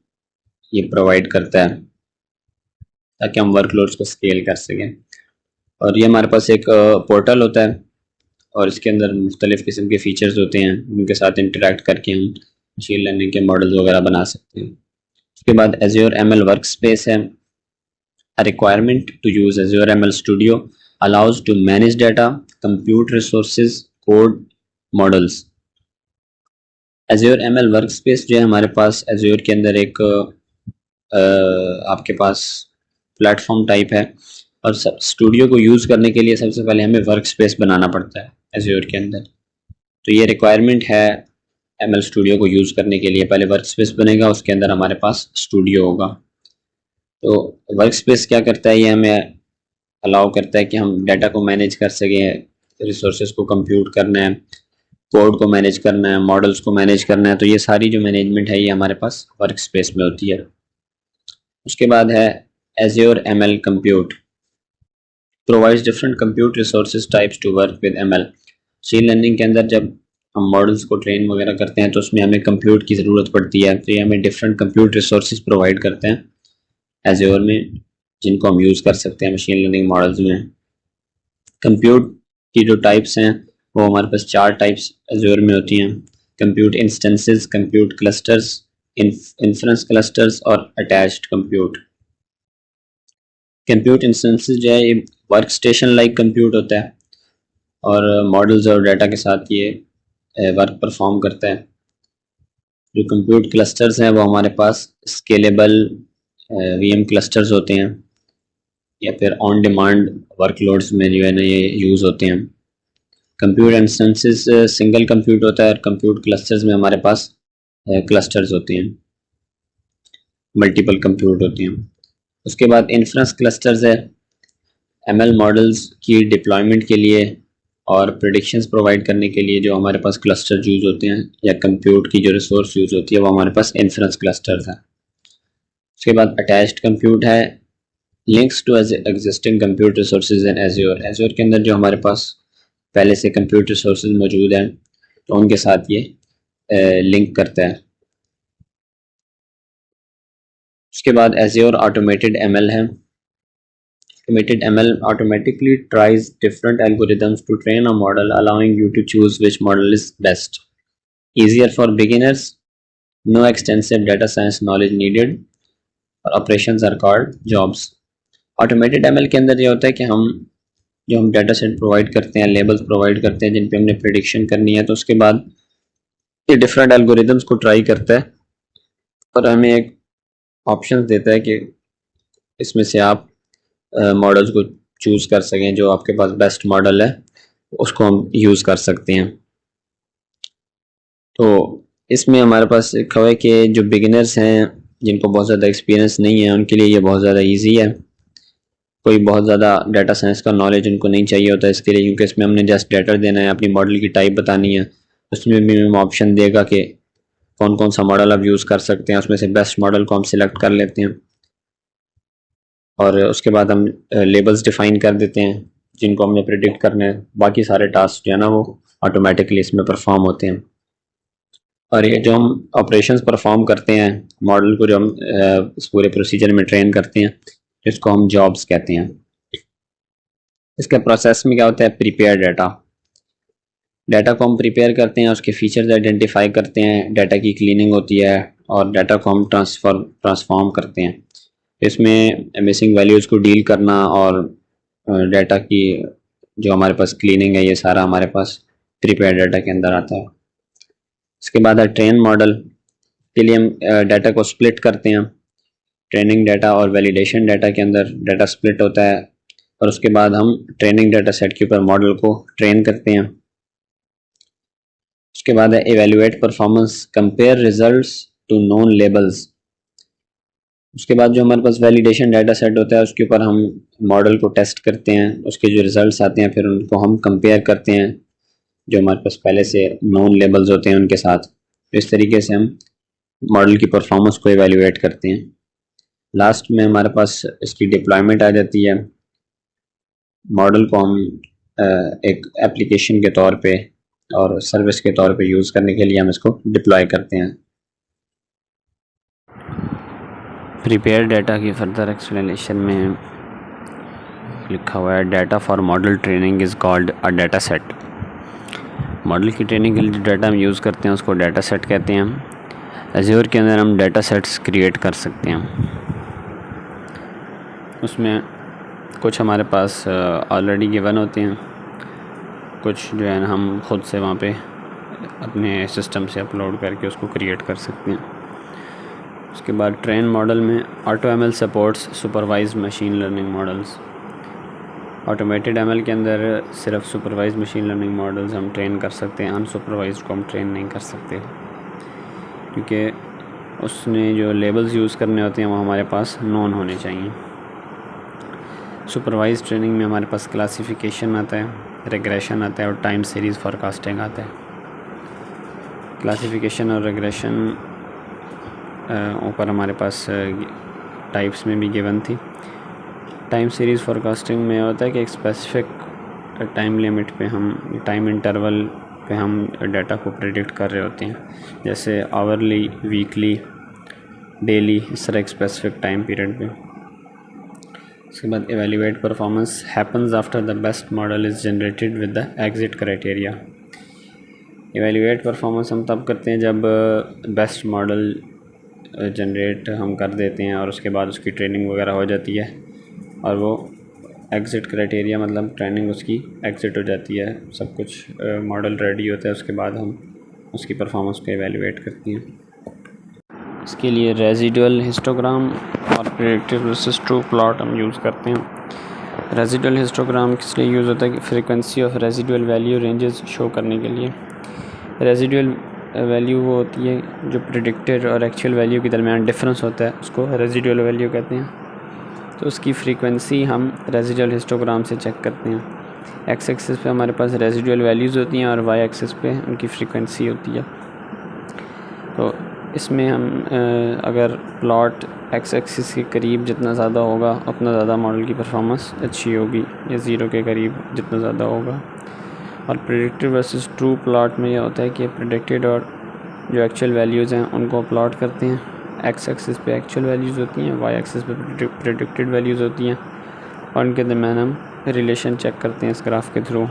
ये प्रोवाइड करता है ताकि हम वर्कलोड्स को स्केल कर सकें। और ये हमारे पास एक पोर्टल होता है और इसके अंदर मुख्तलिफ़ किस्म के फ़ीचर्स होते हैं, उनके साथ इंटरेक्ट करके हम मशीन लर्निंग के मॉडल्स वगैरह बना सकते हैं। उसके बाद एज्योर ML वर्क स्पेस है, a requirement to use Azure ML studio allows to manage data, compute resources, code models. Azure ML work space जो है हमारे पास एज्योर के अंदर एक आपके पास प्लेटफॉर्म टाइप है और स्टूडियो को यूज़ करने के लिए सबसे पहले हमें वर्क स्पेस बनाना पड़ता है एज्योर के अंदर। तो ये रिक्वायरमेंट है ML स्टूडियो को यूज़ करने के लिए, पहले वर्क स्पेस बनेगा उसके अंदर हमारे पास स्टूडियो होगा। तो वर्क स्पेस क्या करता है, ये हमें अलाउ करता है कि हम डाटा को मैनेज कर सकें, रिसोर्सेज को कंप्यूट करना है, कोड को मैनेज करना है, मॉडल्स को मैनेज करना है। तो ये सारी जो मैनेजमेंट है ये हमारे पास वर्क स्पेस में होती है। उसके बाद है Azure ML compute, provides different compute resources types to work with ML। Machine learning के अंदर जब हम मॉडल्स को ट्रेन वगैरह करते हैं तो उसमें हमें कंप्यूट की ज़रूरत पड़ती है, तो ये हमें डिफरेंट कंप्यूट रिसोर्सेज प्रोवाइड करते हैं एज्योर में जिनको हम यूज़ कर सकते हैं मशीन लर्निंग मॉडल्स में। कंप्यूट की जो टाइप्स हैं वो हमारे पास 4 टाइप्स एज्योर में होती हैं, compute instances, compute clusters, inference clusters और अटैच्ड कंप्यूट। कंप्यूट इंस्टेंसेस जो है ये वर्क स्टेशन लाइक कंप्यूट होता है और मॉडल्स और डाटा के साथ ये वर्क परफॉर्म करता है। जो कंप्यूट क्लस्टर्स हैं वो हमारे पास स्केलेबल VM क्लस्टर्स होते हैं या फिर ऑन डिमांड वर्कलोड्स में जो है ना ये यूज़ होते हैं। कंप्यूट इंस्टेंसेस सिंगल कंप्यूट होता है और कंप्यूट क्लस्टर्स में हमारे पास क्लस्टर्स होते हैं, मल्टीपल कंप्यूट होते हैं। उसके बाद इन्फ्रेंस क्लस्टर्स है, ML मॉडल्स की डिप्लॉयमेंट के लिए और प्रेडिक्शंस प्रोवाइड करने के लिए जो हमारे पास क्लस्टर यूज़ होते हैं या कंप्यूट की जो रिसोर्स यूज़ होती है वो हमारे पास इन्फ्रेंस क्लस्टर्स है। उसके बाद अटैच्ड कंप्यूट है, links to existing compute resources in Azure. Azure के अंदर जो हमारे पास पहले से कंप्यूटर रिसोर्सेज मौजूद हैं तो उनके साथ ये लिंक करता है। उसके बाद एज़्योर ऑटोमेटेड एमएल है। Automated ML automatically tries different algorithms to train a model, allowing you to choose which model is best. Easier for beginners, no extensive data science knowledge needed, और operations are called jobs. Automated ML के अंदर ये होता है कि हम डाटा सेट प्रोवाइड करते हैं, लेबल्स प्रोवाइड करते हैं जिन पे हमने प्रेडिक्शन करनी है, तो उसके बाद ये डिफरेंट एल्गोरिदम्स को ट्राई करता है और हमें एक ऑप्शन देता है कि इसमें से आप मॉडल्स को चूज़ कर सकें, जो आपके पास बेस्ट मॉडल है उसको हम यूज़ कर सकते हैं। तो इसमें हमारे पास लिखा हुआ है कि जो बिगिनर्स हैं जिनको बहुत ज़्यादा एक्सपीरियंस नहीं है उनके लिए ये बहुत ज़्यादा इजी है। कोई बहुत ज़्यादा डाटा साइंस का नॉलेज उनको नहीं चाहिए होता इसके लिए, क्योंकि इसमें हमने जस्ट डाटा देना है, अपनी मॉडल की टाइप बतानी है, उसमें भी हमें ऑप्शन देगा कि कौन कौन सा मॉडल आप यूज़ कर सकते हैं, उसमें से बेस्ट मॉडल को हम सिलेक्ट कर लेते हैं और उसके बाद हम लेबल्स डिफ़ाइन कर देते हैं जिनको हमने प्रेडिक्ट करना है। बाकी सारे टास्क जो है ना वो ऑटोमेटिकली इसमें परफॉर्म होते हैं। और ये जो हम ऑपरेशंस परफॉर्म करते हैं, मॉडल को जो हम इस पूरे प्रोसीजर में ट्रेन करते हैं, इसको हम जॉब्स कहते हैं। इसके प्रोसेस में क्या होता है, प्रिपेयर डाटा को हम प्रिपेयर करते हैं, उसके फीचर्स आइडेंटिफाई करते हैं, डाटा की क्लीनिंग होती है और डाटा को हम ट्रांसफॉर्म करते हैं। इसमें मिसिंग वैल्यूज़ को डील करना और डाटा की जो हमारे पास क्लीनिंग है, ये सारा हमारे पास प्रिपेयर डाटा के अंदर आता है। इसके बाद है ट्रेन मॉडल के लिए हम डाटा को स्प्लिट करते हैं। ट्रेनिंग डाटा और वैलिडेशन डाटा के अंदर डाटा स्प्लिट होता है और उसके बाद हम ट्रेनिंग डाटा सेट के ऊपर मॉडल को ट्रेन करते हैं। उसके बाद है evaluate performance, compare results to known labels. उसके बाद जो हमारे पास वैलिडेशन डाटा सेट होता है उसके ऊपर हम मॉडल को टेस्ट करते हैं, उसके जो रिजल्ट्स आते हैं फिर उनको हम कंपेयर करते हैं जो हमारे पास पहले से नोन लेबल्स होते हैं उनके साथ। तो इस तरीके से हम मॉडल की परफॉर्मेंस को एवेल्युएट करते हैं। लास्ट में हमारे पास इसकी डिप्लॉयमेंट आ जाती है। मॉडल को हम एक एप्लीकेशन के तौर पे और सर्विस के तौर पे यूज़ करने के लिए हम इसको डिप्लॉय करते हैं। प्रिपेयर डाटा की फर्दर एक्सप्लेनेशन में लिखा हुआ है, data for model training is called a data set. Model की ट्रेनिंग के लिए जो डाटा हम यूज़ करते हैं उसको डाटा सेट कहते हैं। एज़्योर के अंदर हम डाटा सेट्स क्रिएट कर सकते हैं। उसमें कुछ हमारे पास ऑलरेडी गिवन होते हैं, कुछ जो है ना हम ख़ुद से वहाँ पे अपने सिस्टम से अपलोड करके उसको क्रिएट कर सकते हैं। उसके बाद ट्रेन मॉडल में AutoML supports supervised machine learning models. Automated ML के अंदर सिर्फ सुपरवाइज्ड मशीन लर्निंग मॉडल्स हम ट्रेन कर सकते हैं, अनसुपरवाइज्ड को हम ट्रेन नहीं कर सकते, क्योंकि उसने जो लेबल्स यूज़ करने होते हैं वो हमारे पास नोन होने चाहिए। सुपरवाइज्ड ट्रेनिंग में हमारे पास क्लासिफिकेशन आता है, रिग्रेशन आता है और टाइम सीरीज़ फॉरकास्टिंग आता है। क्लासिफिकेशन और रिग्रेशन ऊपर हमारे पास टाइप्स में भी गिवन थी। टाइम सीरीज़ फॉरकास्टिंग में होता है कि एक स्पेसिफिक टाइम लिमिट पे हम टाइम इंटरवल पे हम डाटा को प्रेडिक्ट कर रहे होते हैं, जैसे आवरली, वीकली, डेली, इस तरह एक स्पेसिफिक टाइम पीरियड पे। उसके बाद evaluate performance happens after the best model is generated with the exit criteria. Evaluate performance हम तब करते हैं जब बेस्ट मॉडल जनरेट हम कर देते हैं और उसके बाद उसकी ट्रेनिंग वगैरह हो जाती है और वो एग्ज़िट क्राइटेरिया मतलब ट्रेनिंग उसकी एग्ज़िट हो जाती है, सब कुछ मॉडल रेडी होता है, उसके बाद हम उसकी परफॉर्मेंस को एवेल्युएट करते हैं। इसके लिए रेजिडुअल हिस्टोग्राम और प्रेडिक्टिव वर्सेस ट्रू प्लॉट हम यूज़ करते हैं। रेजिडुअल हिस्टोग्राम किस लिए यूज़ होता है कि frequency of residual value ranges show करने के लिए। रेजिडुअल वैल्यू वो होती है जो प्रेडिक्टेड और एक्चुअल वैल्यू के दरमियान डिफरेंस होता है, उसको रेजिडुअल वैल्यू कहते हैं। तो उसकी फ्रीक्वेंसी हम रेजिडुअल हिस्टोग्राम से चेक करते हैं। एक्स एक्सिस पे हमारे पास रेजिडुअल वैल्यूज़ होती हैं और वाई एक्सिस पे उनकी फ्रीक्वेंसी होती है। तो इसमें हम अगर प्लॉट एक्स एक्सिस के करीब जितना ज़्यादा होगा उतना ज़्यादा मॉडल की परफॉर्मेंस अच्छी होगी, या ज़ीरो के करीब जितना ज़्यादा होगा और प्रेडिक्टेड वर्सेस ट्रू प्लॉट में यह होता है कि प्रेडिक्टेड और जो एक्चुअल वैल्यूज़ हैं उनको प्लॉट करते हैं। एक्स एक्सिस पे एक्चुअल वैल्यूज़ होती हैं, वाई एक्सिस पे प्रेडिक्टेड वैल्यूज़ होती हैं और उनके दरमियान हम रिलेशन चेक करते हैं इस ग्राफ के थ्रू।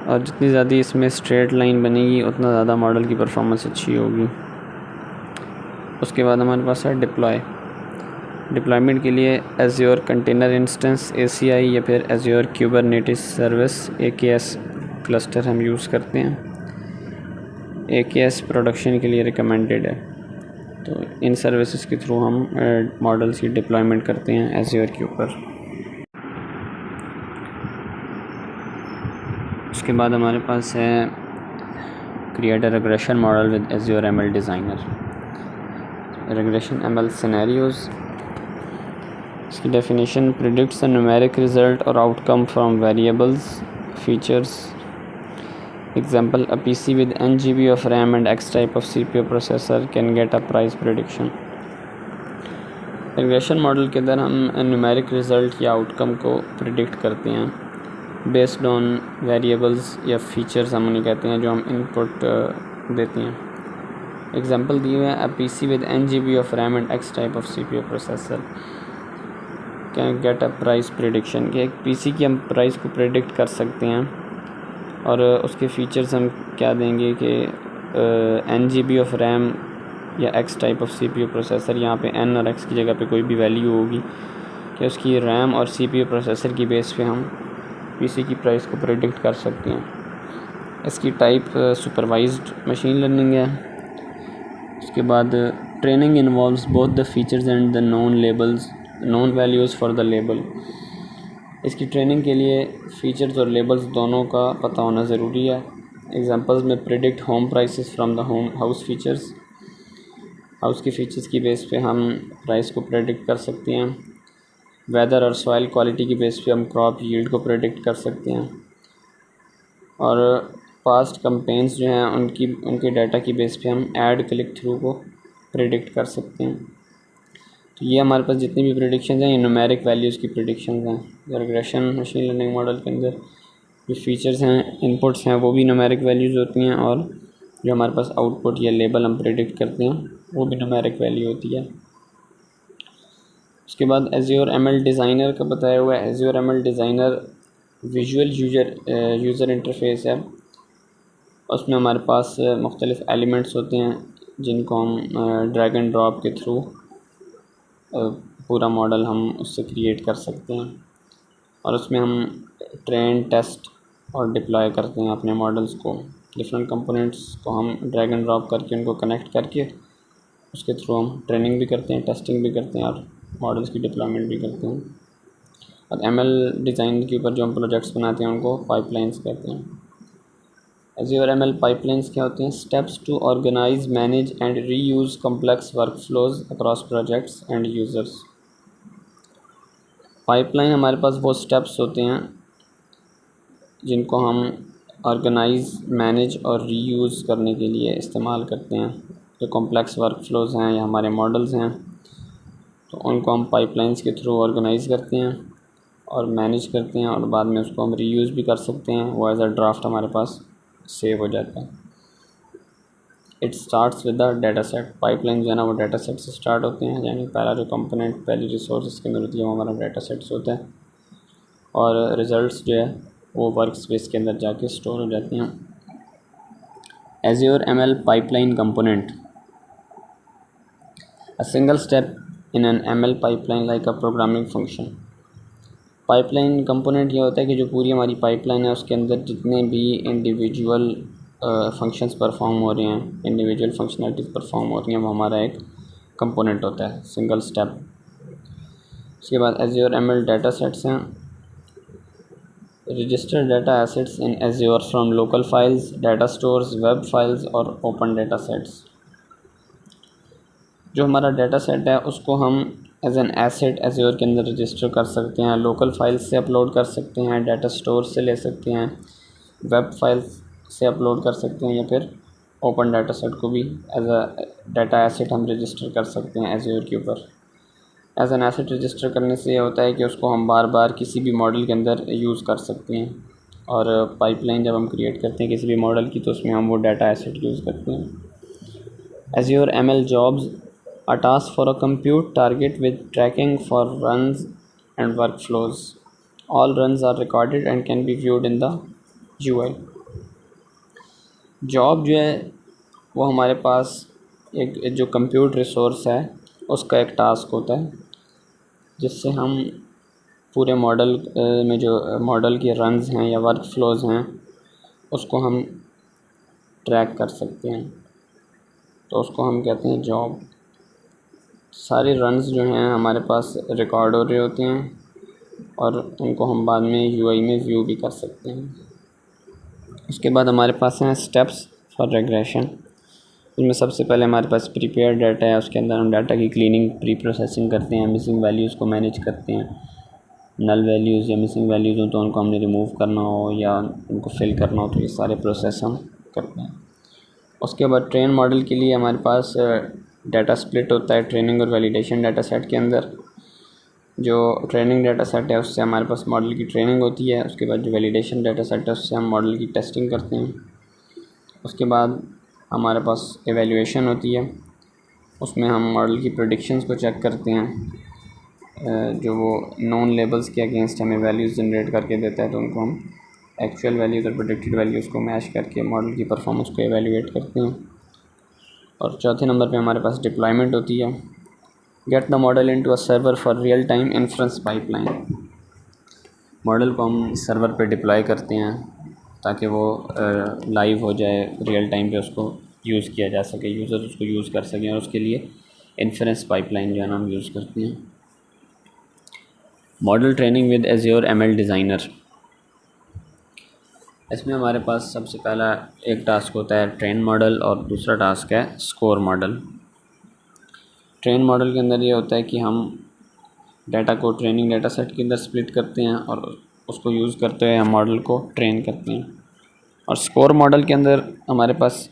और जितनी ज़्यादा इसमें स्ट्रेट लाइन बनेगी उतना ज़्यादा मॉडल की परफॉर्मेंस अच्छी होगी। उसके बाद हमारे पास है डिप्लॉयमेंट के लिए एज्योर कंटेनर इंस्टेंस ACI या फिर azure Kubernetes service AKS cluster हम यूज़ करते हैं। AKS प्रोडक्शन के लिए रिकमेंडेड है, तो इन सर्विसेज के थ्रू हम मॉडल्स की डिप्लॉयमेंट करते हैं एज्योर के ऊपर। उसके बाद हमारे पास है create a regression model with azure ML designer. Regression ML scenarios, इसकी डेफिनेशन प्रिडिक्ट्स अ न्यूमेरिक रिजल्ट और outcome from variables features. Example, a PC with n GB of RAM and X type of CPU processor can get a price prediction. Regression model के अंदर हम न्यूमेरिक रिज़ल्ट या आउटकम को प्रिडिक्ट करते हैं बेस्ड ऑन वेरिएबल्स या फीचर्स हम उन्हें कहते हैं जो हम इनपुट देते हैं। एग्जांपल दिए हुए हैं, a PC with n GB of RAM and X type of CPU processor can get a price prediction, कि एक PC की हम प्राइस को प्रिडिक्ट कर सकते हैं और उसके फ़ीचर्स हम क्या देंगे कि n GB ऑफ रैम या X type of CPU processor, यहाँ पे n और X की जगह पे कोई भी वैल्यू होगी कि उसकी रैम और CPU प्रोसेसर की बेस पे हम PC की प्राइस को प्रेडिक्ट कर सकते हैं। इसकी टाइप सुपरवाइज्ड मशीन लर्निंग है। उसके बाद training involves both the features and the non values for the label. इसकी ट्रेनिंग के लिए फ़ीचर्स और लेबल्स दोनों का पता होना ज़रूरी है। एग्जांपल्स में predict home prices from the home house features, house की फ़ीचर्स की बेस पे हम प्राइस को प्रेडिक्ट कर सकते हैं। वेदर और सॉइल क्वालिटी की बेस पे हम क्रॉप यील्ड को प्रेडिक्ट कर सकते हैं। और पास्ट कैंपेन्स जो हैं उनके डाटा की बेस पे हम ऐड क्लिक थ्रू को प्रेडिक्ट कर सकते हैं। तो ये हमारे पास जितनी भी प्रेडिक्शंस हैं ये न्यूमेरिक वैल्यूज़ की प्रेडिक्शंस हैं। रिग्रेशन मशीन लर्निंग मॉडल के अंदर जो फीचर्स हैं, इनपुट्स हैं, वो भी न्यूमेरिक वैल्यूज़ होती हैं और जो हमारे पास आउटपुट या लेबल हम प्रेडिक्ट करते हैं वो भी न्यूमेरिक वैल्यू होती है। उसके बाद एज्योर ML डिज़ाइनर का बताया हुआ है। Azure ML designer visual user interface है। उसमें हमारे पास मुख्तलिफ़ एलिमेंट्स होते हैं जिनको हम ड्रैग एंड ड्रॉप के थ्रू पूरा मॉडल हम उससे क्रिएट कर सकते हैं और उसमें हम ट्रेन, टेस्ट और डिप्लॉय करते हैं अपने मॉडल्स को। डिफरेंट कंपोनेंट्स को हम ड्रैग एंड ड्रॉप करके उनको कनेक्ट करके उसके थ्रू हम ट्रेनिंग भी करते हैं, टेस्टिंग भी करते हैं और मॉडल्स की डिप्लॉयमेंट भी करते हैं। और ML डिज़ाइन के ऊपर जो हम प्रोजेक्ट्स बनाते हैं उनको पाइपलाइंस कहते हैं। एज्योर ML पाइपलाइंस क्या होते हैं? Steps to organize, manage and reuse complex workflows across projects and users. Pipeline हमारे पास वो स्टेप्स होते हैं जिनको हम ऑर्गेनाइज, मैनेज और रीयूज़ करने के लिए इस्तेमाल करते हैं। जो कॉम्प्लेक्स वर्कफ्लोज हैं या हमारे मॉडल्स हैं तो उनको हम पाइपलाइंस के थ्रू ऑर्गेनाइज करते हैं और मैनेज करते हैं और बाद में उसको हम रीयूज़ भी कर सकते हैं। वो एज अ ड्राफ्ट हमारे पास सेव हो जाता है। It starts with the data set. Pipeline जो है ना वो डाटा सेट से स्टार्ट होते हैं, यानी पहला जो कंपोनेंट, पहली रिसोर्स इसके अंदर होती है वो हमारा डाटा सेट्स होता है और रिज़ल्ट्स जो है वो वर्क स्पेस के अंदर जाके स्टोर हो जाते हैं। Azure ML pipeline component, a single step in an ML pipeline like a programming function. Pipeline component ये होता है कि जो पूरी हमारी पाइपलाइन है उसके अंदर जितने भी इंडिविजुअल फंक्शंस परफॉर्म हो रहे हैं, इंडिविजुअल फंक्शनलिटीज़ परफॉर्म हो रही हैं, वो हमारा एक कंपोनेंट होता है, सिंगल स्टेप। उसके बाद एज्योर ML डाटा सेट्स हैं। Register data assets in azure from local files, data stores, web files और ओपन डाटा सेट्स। जो हमारा डाटा सेट है उसको हम एज एन एसेट एज्योर के अंदर रजिस्टर कर सकते हैं, लोकल फाइल्स से अपलोड कर सकते हैं, डाटा स्टोर से ले सकते हैं, वेब फाइल्स से अपलोड कर सकते हैं या फिर ओपन डाटा सेट को भी एज अ डाटा एसेट हम रजिस्टर कर सकते हैं एज्योर के ऊपर। एज एन एसेट रजिस्टर करने से ये होता है कि उसको हम बार बार किसी भी मॉडल के अंदर यूज़ कर सकते हैं और पाइपलाइन जब हम क्रिएट करते हैं किसी भी मॉडल की तो उसमें हम वो डाटा एसेट यूज़ करते हैं। Azure ML jobs are tasks for a compute target with tracking for runs and workflows. All runs are recorded and can be viewed in the UI. Job जो है वो हमारे पास एक जो कंप्यूट रिसोर्स है उसका एक टास्क होता है जिससे हम पूरे मॉडल में जो मॉडल के रन्स हैं या वर्क फ्लोज़ हैं उसको हम ट्रैक कर सकते हैं, तो उसको हम कहते हैं जॉब। सारे रन्स जो हैं हमारे पास रिकॉर्ड हो रहे होते हैं और उनको हम बाद में यूआई में व्यू भी कर सकते हैं। उसके बाद हमारे पास हैं स्टेप्स फॉर रिग्रेशन। इनमें सबसे पहले हमारे पास प्रीपेयर डाटा है, उसके अंदर हम डाटा की क्लीनिंग प्री प्रोसेसिंग करते हैं, मिसिंग वैल्यूज़ को मैनेज करते हैं। नल वैल्यूज़ या मिसिंग वैल्यूज़ हो तो उनको हमने रिमूव करना हो या उनको फिल करना हो तो ये सारे प्रोसेस हम करते हैं। उसके बाद ट्रेन मॉडल के लिए हमारे पास डाटा स्प्लिट होता है ट्रेनिंग और वैलिडेशन डाटा सेट के अंदर। जो ट्रेनिंग डाटा सेट है उससे हमारे पास मॉडल की ट्रेनिंग होती है, उसके बाद जो वैलिडेशन डाटा सेट है उससे हम मॉडल की टेस्टिंग करते हैं। उसके बाद हमारे पास एवेल्यूएशन होती है, उसमें हम मॉडल की प्रेडिक्शंस को चेक करते हैं। जो वो नॉन लेबल्स के अगेंस्ट हमें वैल्यूज़ जनरेट करके देता है तो उनको हम एक्चुअल वैल्यूज़ और प्रेडिक्टेड वैल्यूज़ को मैच करके मॉडल की परफॉर्मेंस को एवेल्यूएट करते हैं। और चौथे नंबर पे हमारे पास डिप्लॉयमेंट होती है, get the model into a server for real time inference pipeline. Model को हम सर्वर पे डिप्लॉय करते हैं ताकि वो लाइव हो जाए, रियल टाइम पे उसको यूज़ किया जा सके, यूज़र उसको यूज़ कर सकें, और उसके लिए इन्फ्रेंस पाइपलाइन जो है ना हम यूज़ करते हैं। Model training with Azure ML designer. इसमें हमारे पास सबसे पहला एक टास्क होता है ट्रेन मॉडल और दूसरा टास्क है स्कोर मॉडल। ट्रेन मॉडल के अंदर ये होता है कि हम डाटा को ट्रेनिंग डाटा सेट के अंदर स्प्लिट करते हैं और उसको यूज़ करते हुए हम मॉडल को ट्रेन करते हैं। और स्कोर मॉडल के अंदर हमारे पास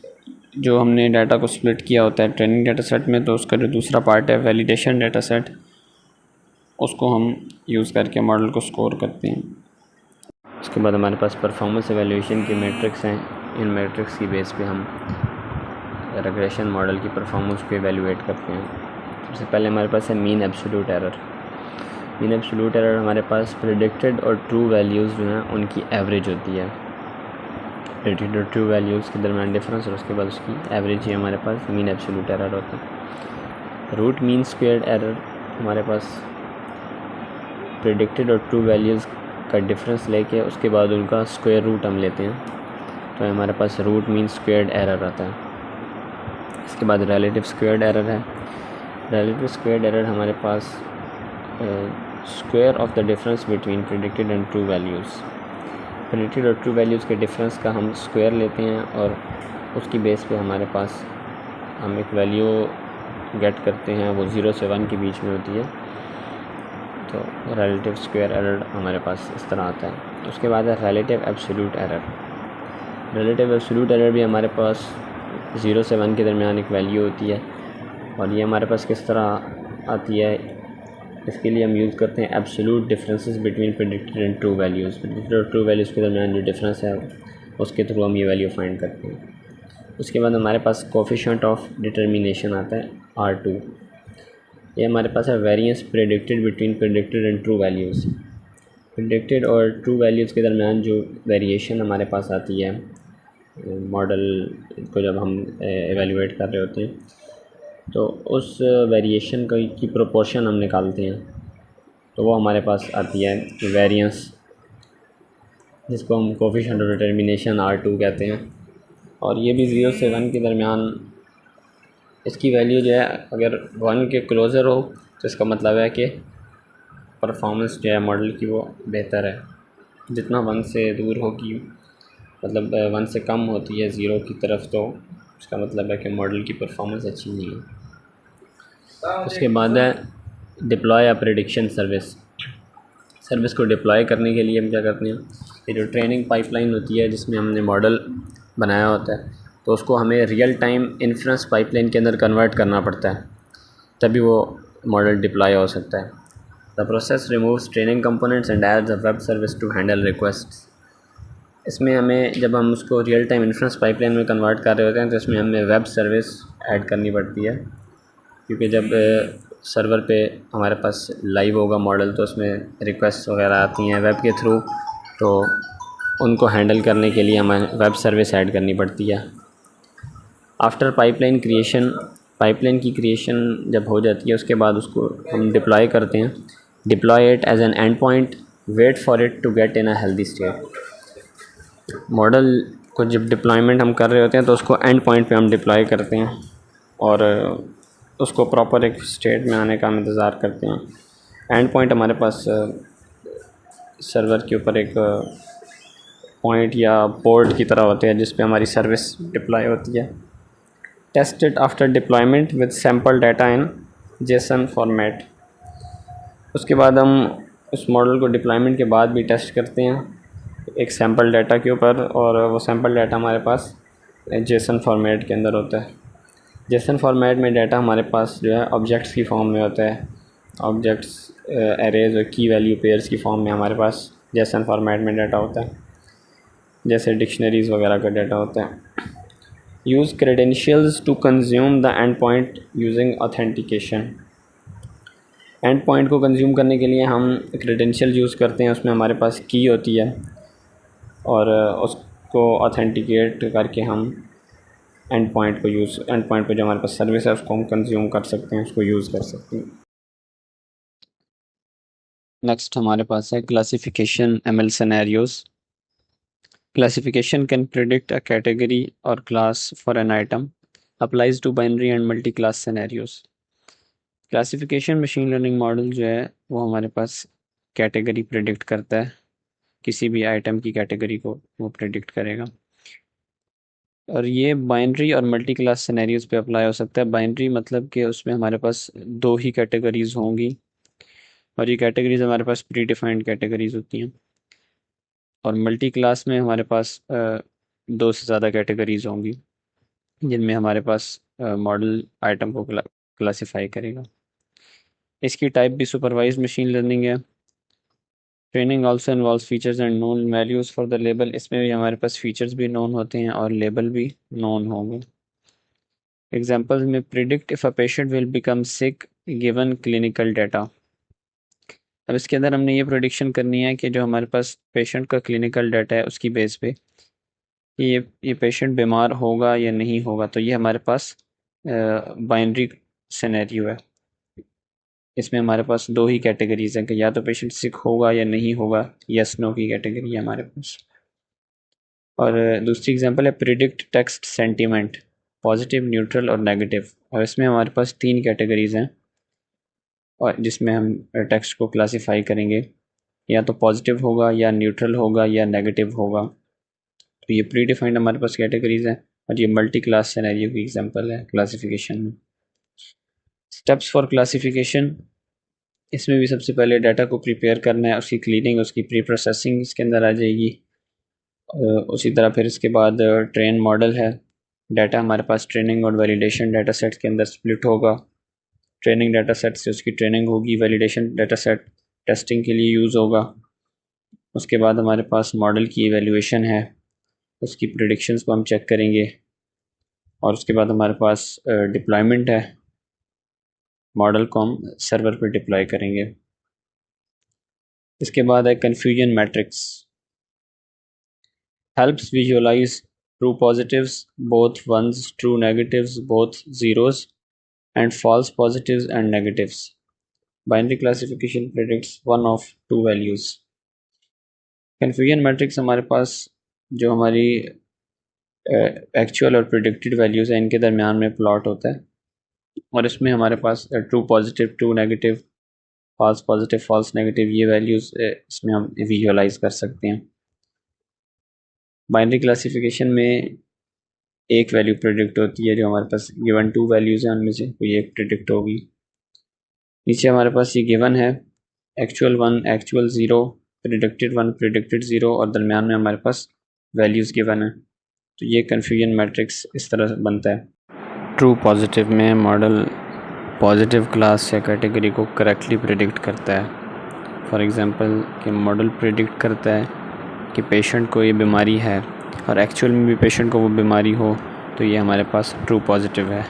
जो हमने डाटा को स्प्लिट किया होता है ट्रेनिंग डाटा सेट में, तो उसका जो दूसरा पार्ट है वैलिडेशन डाटा सेट, उसको हम यूज़ करके मॉडल को स्कोर करते हैं। उसके बाद हमारे पास परफॉर्मेंस एवेल्यूएशन की मैट्रिक्स हैं। इन मैट्रिक्स की बेस पे हम रिग्रेशन मॉडल की परफॉर्मेंस को एवेल्यूएट करते हैं। सबसे पहले हमारे पास है mean absolute error. Mean absolute error हमारे पास प्रेडिक्टेड और ट्रू वैल्यूज़ जो हैं उनकी एवरेज होती है। प्रेडिक्टेड और ट्रू वैल्यूज़ के दरमियान डिफरेंस और उसके बाद उसकी एवरेज ही हमारे पास मीन एब्सोल्यूट एरर होता है। रूट मीन स्क्वेयर्ड एरर हमारे पास प्रेडिक्टेड और ट्रू वैल्यूज़ का डिफरेंस लेके उसके बाद उनका स्क्वायर रूट हम लेते हैं, तो हमारे पास रूट मीन स्क्वेयर्ड एरर आता है। इसके बाद रिलेटिव स्क्वेयर्ड एरर है। रिलेटिव स्क्वेयर्ड एरर हमारे पास square of the difference between predicted and true values. Predicted और ट्रू वैल्यूज़ के डिफरेंस का हम स्क्वायर लेते हैं और उसकी बेस पे हमारे पास हम एक वैल्यू गेट करते हैं, वो 0 से 1 के बीच में होती है, तो रिलेटिव स्क्वायर एरर हमारे पास इस तरह आता है। उसके बाद है relative absolute error. Relative absolute error भी हमारे पास 0 से 1 के दरमियान एक वैल्यू होती है और ये हमारे पास किस तरह आती है, इसके लिए हम यूज़ करते हैं absolute differences between predicted and true values. Predicted और ट्रू वैल्यूज़ के दरमियान जो डिफरेंस है उसके थ्रू हम ये वैल्यू फाइंड करते हैं। उसके बाद हमारे पास कोफिशिएंट ऑफ डिटर्मिनेशन आता है R2। ये हमारे पास है variance predicted between predicted and true values. Predicted और ट्रू वैल्यूज़ के दरमियान जो वेरिएशन हमारे पास आती है मॉडल को जब हम एवेल्यूएट कर रहे होते हैं, तो उस वेरिएशन की प्रोपोर्शन हम निकालते हैं, तो वो हमारे पास आती है वेरिएंस, जिसको हम कोफिशिएंट ऑफ डिटर्मिनेशन R2 कहते हैं। और ये भी 0 से 1 के दरमियान इसकी वैल्यू जो है अगर 1 के क्लोज़र हो तो इसका मतलब है कि परफॉर्मेंस जो है मॉडल की वो बेहतर है। जितना 1 से दूर होगी, मतलब 1 से कम होती है 0 की तरफ, तो इसका मतलब है कि मॉडल की परफॉर्मेंस अच्छी नहीं है। उसके बाद है डिप्लॉय या प्रेडिक्शन सर्विस। सर्विस को डिप्लॉय करने के लिए हम क्या करते हैं, ये जो ट्रेनिंग पाइपलाइन होती है जिसमें हमने मॉडल बनाया होता है, तो उसको हमें रियल टाइम इन्फ्रेंस पाइपलाइन के अंदर कन्वर्ट करना पड़ता है, तभी वो मॉडल डिप्लॉय हो सकता है। The process removes training components and adds a web service to handle requests. इसमें हमें जब हम उसको रियल टाइम इन्फ्रेंस पाइपलाइन में कन्वर्ट कर रहे होते हैं तो इसमें हमें वेब सर्विस ऐड करनी पड़ती है, क्योंकि जब सर्वर पे हमारे पास लाइव होगा मॉडल तो उसमें रिक्वेस्ट वगैरह आती हैं वेब के थ्रू, तो उनको हैंडल करने के लिए हमें वेब सर्विस ऐड करनी पड़ती है। आफ्टर पाइपलाइन क्रिएशन, पाइपलाइन की क्रिएशन जब हो जाती है उसके बाद उसको हम डिप्लॉय करते हैं। Deploy it as an end point, wait for it to get in a healthy state. Model को जब डिप्लॉयमेंट हम कर रहे होते हैं तो उसको एंड पॉइंट पे हम डिप्लॉय करते हैं और उसको प्रॉपर एक स्टेट में आने का हम इंतज़ार करते हैं। एंड पॉइंट हमारे पास सर्वर के ऊपर एक पॉइंट या पोर्ट की तरह होते हैं जिस पे हमारी सर्विस डिप्लॉय होती है। Test it after deployment with sample data in JSON format. उसके बाद हम उस मॉडल को डिप्लॉयमेंट के बाद भी टेस्ट करते हैं एक सैम्पल डाटा के ऊपर, और वो सैम्पल डाटा हमारे पास जेसन फॉर्मेट के अंदर होता है। जेसन फॉर्मेट में डाटा हमारे पास जो है ऑब्जेक्ट्स की फॉर्म में होता है। ऑब्जेक्ट्स, एरेज और की वैल्यू पेयर्स की फॉर्म में हमारे पास जेसन फॉर्मेट में डाटा होता है, जैसे डिक्शनरीज़ वगैरह का डाटा होता है। Use credentials to consume the end point using authentication. End point को कंज्यूम करने के लिए हम क्रेडेंशियल यूज़ करते हैं, उसमें हमारे पास की होती है और उसको ऑथेंटिकेट करके हम एंड पॉइंट पे जो हमारे पास सर्विस है उसको हम कंज्यूम कर सकते हैं, उसको यूज़ कर सकते हैं। नेक्स्ट हमारे पास है classification ML scenarios. Classification can predict a category और class for an item, applies to binary and multi class scenarios. Classification machine learning model जो है वो हमारे पास कैटेगरी प्रिडिक्ट करता है, किसी भी आइटम की कैटेगरी को वो प्रिडिक्ट करेगा, और ये बाइनरी और मल्टी क्लास सिनेरियोज पे अप्लाई हो सकता है। बाइनरी मतलब कि उसमें हमारे पास दो ही कैटेगरीज होंगी और ये कैटेगरीज हमारे पास प्री डिफाइंड कैटेगरीज होती हैं, और मल्टी क्लास में हमारे पास दो से ज़्यादा कैटेगरीज होंगी जिनमें हमारे पास मॉडल आइटम को क्लासीफाई करेगा। इसकी टाइप भी सुपरवाइज्ड मशीन लर्निंग है। Training also involves features and known values for the label. इसमें भी हमारे पास फीचर्स भी नोन होते हैं और लेबल भी नोन होंगे। एग्जाम्पल्स में predict if a patient will become sick given clinical data. अब इसके अंदर हमने ये प्रेडिक्शन करनी है कि जो हमारे पास पेशेंट का क्लिनिकल डाटा है उसकी बेस पे ये पेशेंट बीमार होगा या नहीं होगा। तो ये हमारे पास बाइनरी सिनेरियो है। इसमें हमारे पास दो ही कैटेगरीज हैं कि या तो पेशेंट सिक होगा या नहीं होगा, यस नो की कैटेगरी है हमारे पास। और दूसरी एग्जांपल है predict text sentiment, positive, neutral और नेगेटिव। और इसमें हमारे पास तीन कैटेगरीज हैं और जिसमें हम टेक्स्ट को क्लासीफाई करेंगे, या तो पॉजिटिव होगा या न्यूट्रल होगा या नेगेटिव होगा। तो ये प्री डिफाइंड हमारे पास कैटेगरीज हैं और ये मल्टी क्लास सिनेरियो की एग्जांपल है क्लासिफिकेशन में। स्टेप्स फॉर क्लासिफिकेशन, इसमें भी सबसे पहले डाटा को प्रिपेयर करना है, उसकी क्लीनिंग, उसकी प्री प्रोसेसिंग इसके अंदर आ जाएगी। उसी तरह फिर इसके बाद ट्रेन मॉडल है। डाटा हमारे पास ट्रेनिंग और वैलिडेशन डाटा सेट के अंदर स्प्लिट होगा। ट्रेनिंग डाटा सेट से उसकी ट्रेनिंग होगी, वैलिडेशन डाटा सेट टेस्टिंग के लिए यूज़ होगा। उसके बाद हमारे पास मॉडल की इवैल्यूएशन है, उसकी प्रेडिक्शंस को हम चेक करेंगे, और उसके बाद हमारे पास डिप्लॉयमेंट है, मॉडल को हम सर्वर पर डिप्लॉय करेंगे। इसके बाद है confusion matrix, helps visualize true positives, both ones, true negatives, both zeros and false positives and negatives. Binary classification predicts one of two values. Confusion matrix हमारे पास जो हमारी एक्चुअल और प्रिडिक्टेड वैल्यूज़ हैं इनके दरमियान में प्लॉट होता है, और इसमें हमारे पास true positive, true negative, false positive, false negative ये वैल्यूज़ इसमें हम विजुअलाइज कर सकते हैं। बाइनरी क्लासिफिकेशन में एक वैल्यू प्रिडिक्ट होती है, जो हमारे पास गिवन टू वैल्यूज़ हैं उनमें से कोई एक प्रिडिक्ट होगी। नीचे हमारे पास ये गिवन है एक्चुअल 1, एक्चुअल 0, प्रिडिक्टेड 1, प्रिडिक्टेड 0, और दरमियान में हमारे पास वैल्यूज़ गिवन है। तो ये कन्फ्यूजन मैट्रिक्स इस तरह बनता है। ट्रू पॉजिटिव में मॉडल पॉजिटिव क्लास या कैटेगरी को करेक्टली प्रिडिक्ट करता है। फॉर एग्ज़ाम्पल कि मॉडल प्रिडिक्ट करता है कि पेशेंट को ये बीमारी है और एक्चुअल में भी पेशेंट को वो बीमारी हो, तो ये हमारे पास ट्रू पॉजिटिव है।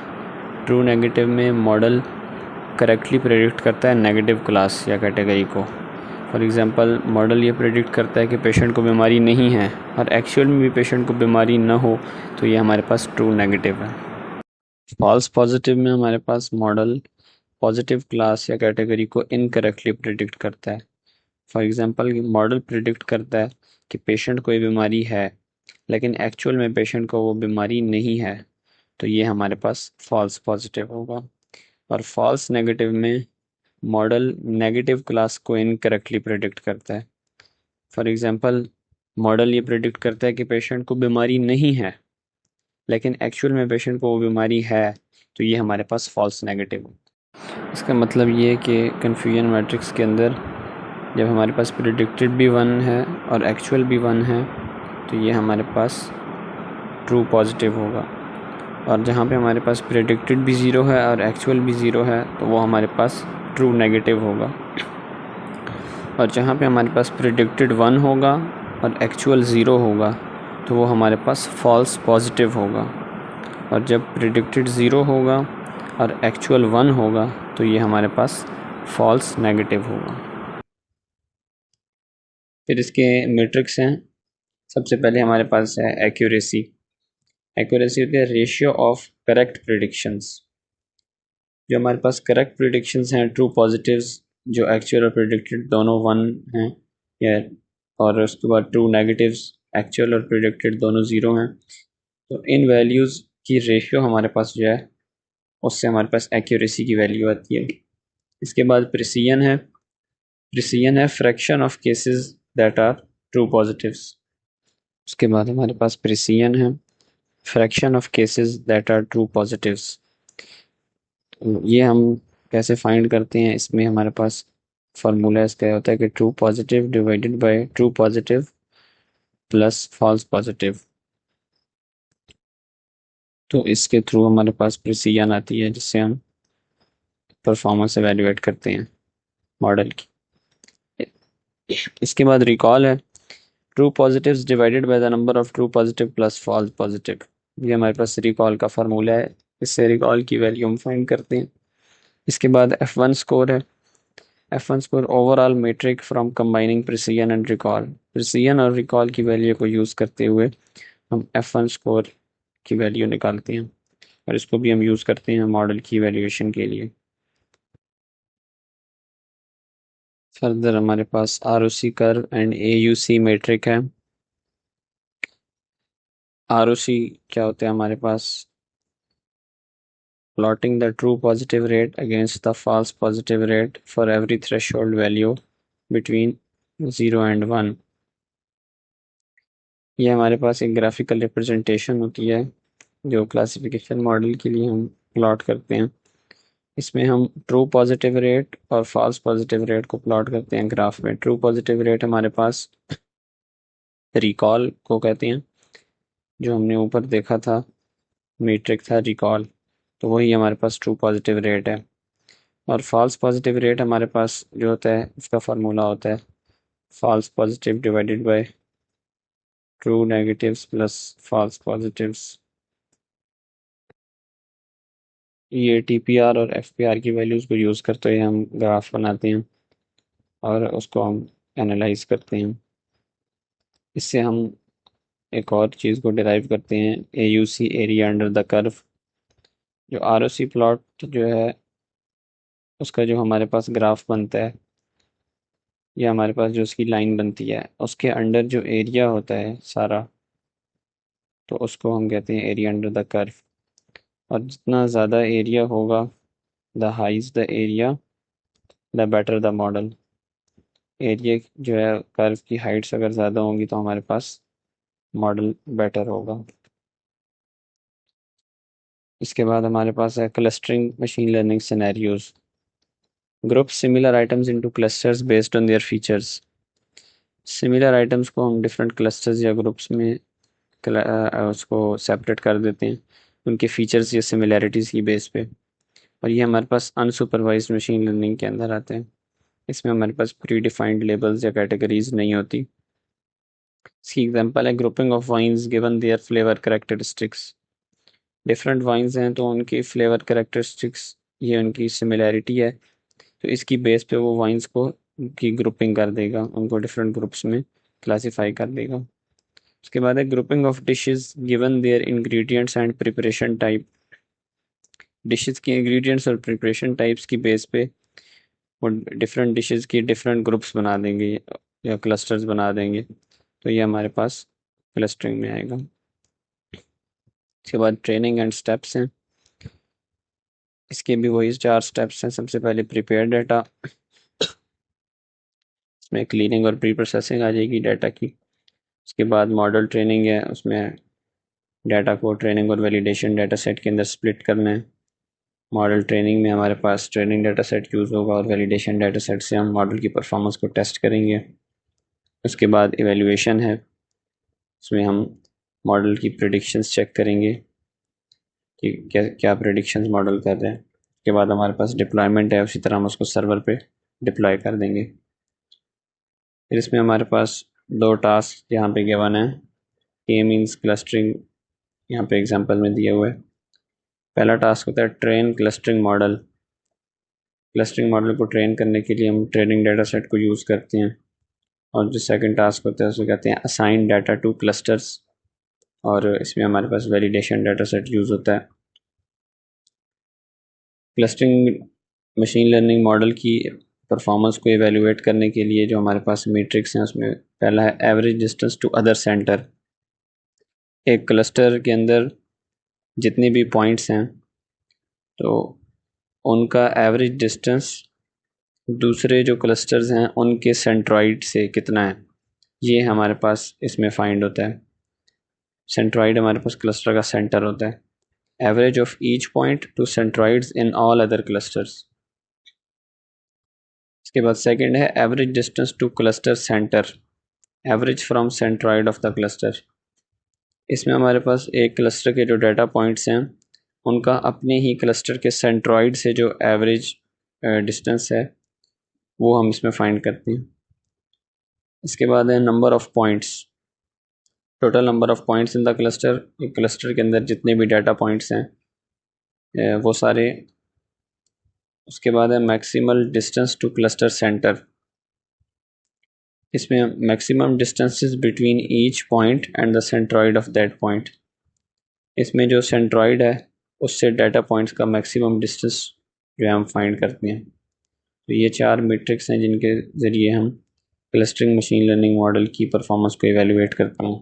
ट्रू नेगेटिव में मॉडल करेक्टली प्रेडिक्ट करता है नेगेटिव क्लास या कैटेगरी को। फॉर एग्ज़ाम्पल, मॉडल ये प्रेडिक्ट करता है कि पेशेंट को बीमारी नहीं है और एक्चुअल में भी पेशेंट को बीमारी ना हो, तो ये हमारे पास ट्रू नेगेटिव है। फॉल्स पॉजिटिव में हमारे पास मॉडल पॉजिटिव क्लास या कैटेगरी को इनकरेक्टली प्रेडिक्ट करता है। फॉर एग्ज़ाम्पल, मॉडल प्रेडिक्ट करता है कि पेशेंट को ये बीमारी है लेकिन एक्चुअल में पेशेंट को वो बीमारी नहीं है, तो ये हमारे पास फॉल्स पॉजिटिव होगा। और फॉल्स नेगेटिव में मॉडल नेगेटिव क्लास को इनकरेक्टली प्रेडिक्ट करता है। फॉर एग्ज़ाम्पल, मॉडल ये प्रेडिक्ट करता है कि पेशेंट को बीमारी नहीं है लेकिन एक्चुअल में पेशेंट को वो बीमारी है, तो ये हमारे पास फॉल्स नेगेटिव है। इसका मतलब ये है कि कन्फ्यूजन मैट्रिक्स के अंदर जब हमारे पास प्रेडिक्टेड भी 1 है और एक्चुअल भी 1 है, तो ये हमारे पास ट्रू पॉजिटिव होगा। और जहाँ पे हमारे पास प्रेडिक्टेड भी 0 है और एक्चुअल भी 0 है, तो वो हमारे पास ट्रू नेगेटिव होगा। और जहाँ पे हमारे पास प्रेडिक्टेड 1 होगा और एक्चुअल 0 होगा, तो वो हमारे पास फॉल्स पॉजिटिव होगा। और जब प्रेडिक्टेड 0 होगा और एक्चुअल 1 होगा, तो ये हमारे पास फॉल्स नेगेटिव होगा। फिर इसके मैट्रिक्स हैं। सबसे पहले हमारे पास है एक्यूरेसी। एक्यूरेसी होती है रेशियो ऑफ करेक्ट प्रेडिक्शंस। जो हमारे पास करेक्ट प्रेडिक्शंस हैं, ट्रू पॉजिटिव्स, जो एक्चुअल और प्रेडिक्टेड दोनों 1 हैं, या और उसके बाद ट्रू नेगेटिव्स, एक्चुअल और प्रेडिक्टेड दोनों 0 हैं, तो इन वैल्यूज़ की रेशियो हमारे पास जो है, उससे हमारे पास एक्यूरेसी की वैल्यू आती है। इसके बाद प्रिसिजन है। प्रिसिजन है fraction of cases that are true positives. उसके बाद हमारे पास प्रिसिजन है fraction of cases that are true positives. ये हम कैसे फाइंड करते हैं, इसमें हमारे पास फार्मूला इसका होता है कि true positive divided by true positive plus false positive. तो इसके थ्रू हमारे पास प्रिसिजन आती है, जिससे हम परफॉर्मेंस एवेल्युएट करते हैं मॉडल की। इसके बाद रिकॉल है। True positives divided by the number of true positive plus false positive. ये हमारे पास रिकॉल का फार्मूला है, इससे रिकॉल की वैल्यू हम फाइंड करते हैं। इसके बाद F1 स्कोर है। F1 score overall metric from combining precision and recall. Precision और रिकॉल की वैल्यू को यूज़ करते हुए हम F1 स्कोर की वैल्यू निकालते हैं, और इसको भी हम यूज़ करते हैं मॉडल की वैल्यूएशन के लिए। फर्दर हमारे पास ROC curve and AUC metric है। ROC क्या होता है हमारे पास, plotting the true positive rate against the false positive rate for every threshold value between 0 and 1। ये हमारे पास एक ग्राफिकल रिप्रेजेंटेशन होती है जो क्लासिफिकेशन मॉडल के लिए हम प्लॉट करते हैं। इसमें हम ट्रू पॉजिटिव रेट और फॉल्स पॉजिटिव रेट को प्लॉट करते हैं ग्राफ में। ट्रू पॉजिटिव रेट हमारे पास रिकॉल को कहते हैं, जो हमने ऊपर देखा था मीट्रिक था रिकॉल, तो वही हमारे पास ट्रू पॉजिटिव रेट है। और फॉल्स पॉजिटिव रेट हमारे पास जो होता है, इसका फार्मूला होता है false positive divided by true negatives plus false positives. ये TPR और FPR की वैल्यूज़ को यूज़ करते हुए हम ग्राफ बनाते हैं और उसको हम एनालाइज करते हैं। इससे हम एक और चीज़ को डिराइव करते हैं, AUC area under the curve. जो ROC प्लॉट जो है, उसका जो हमारे पास ग्राफ बनता है, या हमारे पास जो उसकी लाइन बनती है, उसके अंडर जो एरिया होता है सारा, तो उसको हम कहते हैं एरिया अंडर द कर्व। और जितना ज़्यादा एरिया होगा, the highs the area the better the model. Area जो है कर्व की हाइट्स अगर ज़्यादा होंगी तो हमारे पास मॉडल बेटर होगा। इसके बाद हमारे पास है clustering machine learning scenarios. Group similar items into clusters based on their features. Similar items को हम डिफरेंट क्लस्टर्स या ग्रुप्स में उसको सेपरेट कर देते हैं उनके फीचर्स या सिमिलैरिटीज़ की बेस पे, और ये हमारे पास अनसुपरवाइज्ड मशीन लर्निंग के अंदर आते हैं। इसमें हमारे पास प्री डिफाइंड लेबल्स या कैटेगरीज नहीं होती। इसकी एग्जांपल है grouping of wines given their flavour characteristics. Different wines हैं तो उनकी फ्लेवर कैरेक्टरिस्टिक्स, ये उनकी सिमिलैरिटी है, तो इसकी बेस पे वो वाइन्स को की ग्रुपिंग कर देगा, उनको डिफरेंट ग्रुप्स में क्लासीफाई कर देगा। उसके बाद है grouping of dishes given their ingredients and preparation type. Dishes की इंग्रेडिएंट्स और प्रिपरेशन टाइप्स की बेस पे वो डिफरेंट डिशेस की डिफरेंट ग्रुप्स बना देंगे या क्लस्टर्स बना देंगे, तो ये हमारे पास क्लस्टरिंग में आएगा। इसके बाद ट्रेनिंग एंड स्टेप्स हैं, इसके भी वही 4 स्टेप्स हैं। सबसे पहले प्रिपेयर डाटा, इसमें क्लीनिंग और प्री प्रोसेसिंग आ जाएगी डाटा की। उसके बाद मॉडल ट्रेनिंग है, उसमें डाटा को ट्रेनिंग और वैलिडेशन डाटा सेट के अंदर स्प्लिट करना है। मॉडल ट्रेनिंग में हमारे पास ट्रेनिंग डाटा सेट यूज़ होगा और वैलिडेशन डाटा सेट से हम मॉडल की परफॉर्मेंस को टेस्ट करेंगे। उसके बाद इवेल्युएशन है, उसमें हम मॉडल की प्रेडिक्शंस चेक करेंगे कि क्या क्या प्रेडिक्शंस मॉडल कर रहे हैं। उसके बाद हमारे पास डिप्लॉयमेंट है, उसी तरह हम उसको सर्वर पे डिप्लॉय कर देंगे। फिर इसमें हमारे पास 2 टास्क यहाँ पे गिवन है। के मीन्स क्लस्टरिंग, यहाँ पे एग्जांपल में दिया हुआ है। पहला टास्क होता है train clustering model. Clustering model को ट्रेन करने के लिए हम ट्रेनिंग डाटा सेट को यूज़ करते हैं। और जो सेकंड टास्क होता है उसे कहते हैं असाइन डाटा टू क्लस्टर्स, और इसमें हमारे पास वैलिडेशन डाटा सेट यूज़ होता है। क्लस्टरिंग मशीन लर्निंग मॉडल की परफॉर्मेंस को एवेलुएट करने के लिए जो हमारे पास मैट्रिक्स हैं, उसमें पहला है average distance to other centre. एक क्लस्टर के अंदर जितने भी पॉइंट्स हैं तो उनका एवरेज डिस्टेंस दूसरे जो क्लस्टर्स हैं उनके सेंट्रॉइड से कितना है, ये हमारे पास इसमें फाइंड होता है। सेंट्रॉइड हमारे पास क्लस्टर का सेंटर होता है। Average of each point two centroids in all other clusters. इसके बाद सेकंड है average distance to cluster centre, average from centroid of the cluster. इसमें हमारे पास एक क्लस्टर के जो डाटा पॉइंट्स हैं उनका अपने ही क्लस्टर के सेंट्रॉइड से जो एवरेज डिस्टेंस है वो हम इसमें फाइंड करते हैं। इसके बाद है number of points, total number of points in the cluster. एक क्लस्टर के अंदर जितने भी डाटा पॉइंट्स हैं वो सारे। उसके बाद है maximal distance to cluster center, इसमें maximum distances between each point and the centroid of that point. इसमें जो सेंट्रॉइड है उससे डाटा पॉइंट्स का मैक्सिमम डिस्टेंस जो है हम फाइंड करते हैं। तो ये 4 मैट्रिक्स हैं जिनके ज़रिए हम क्लस्टरिंग मशीन लर्निंग मॉडल की परफॉर्मेंस को इवेलुएट करते हैं।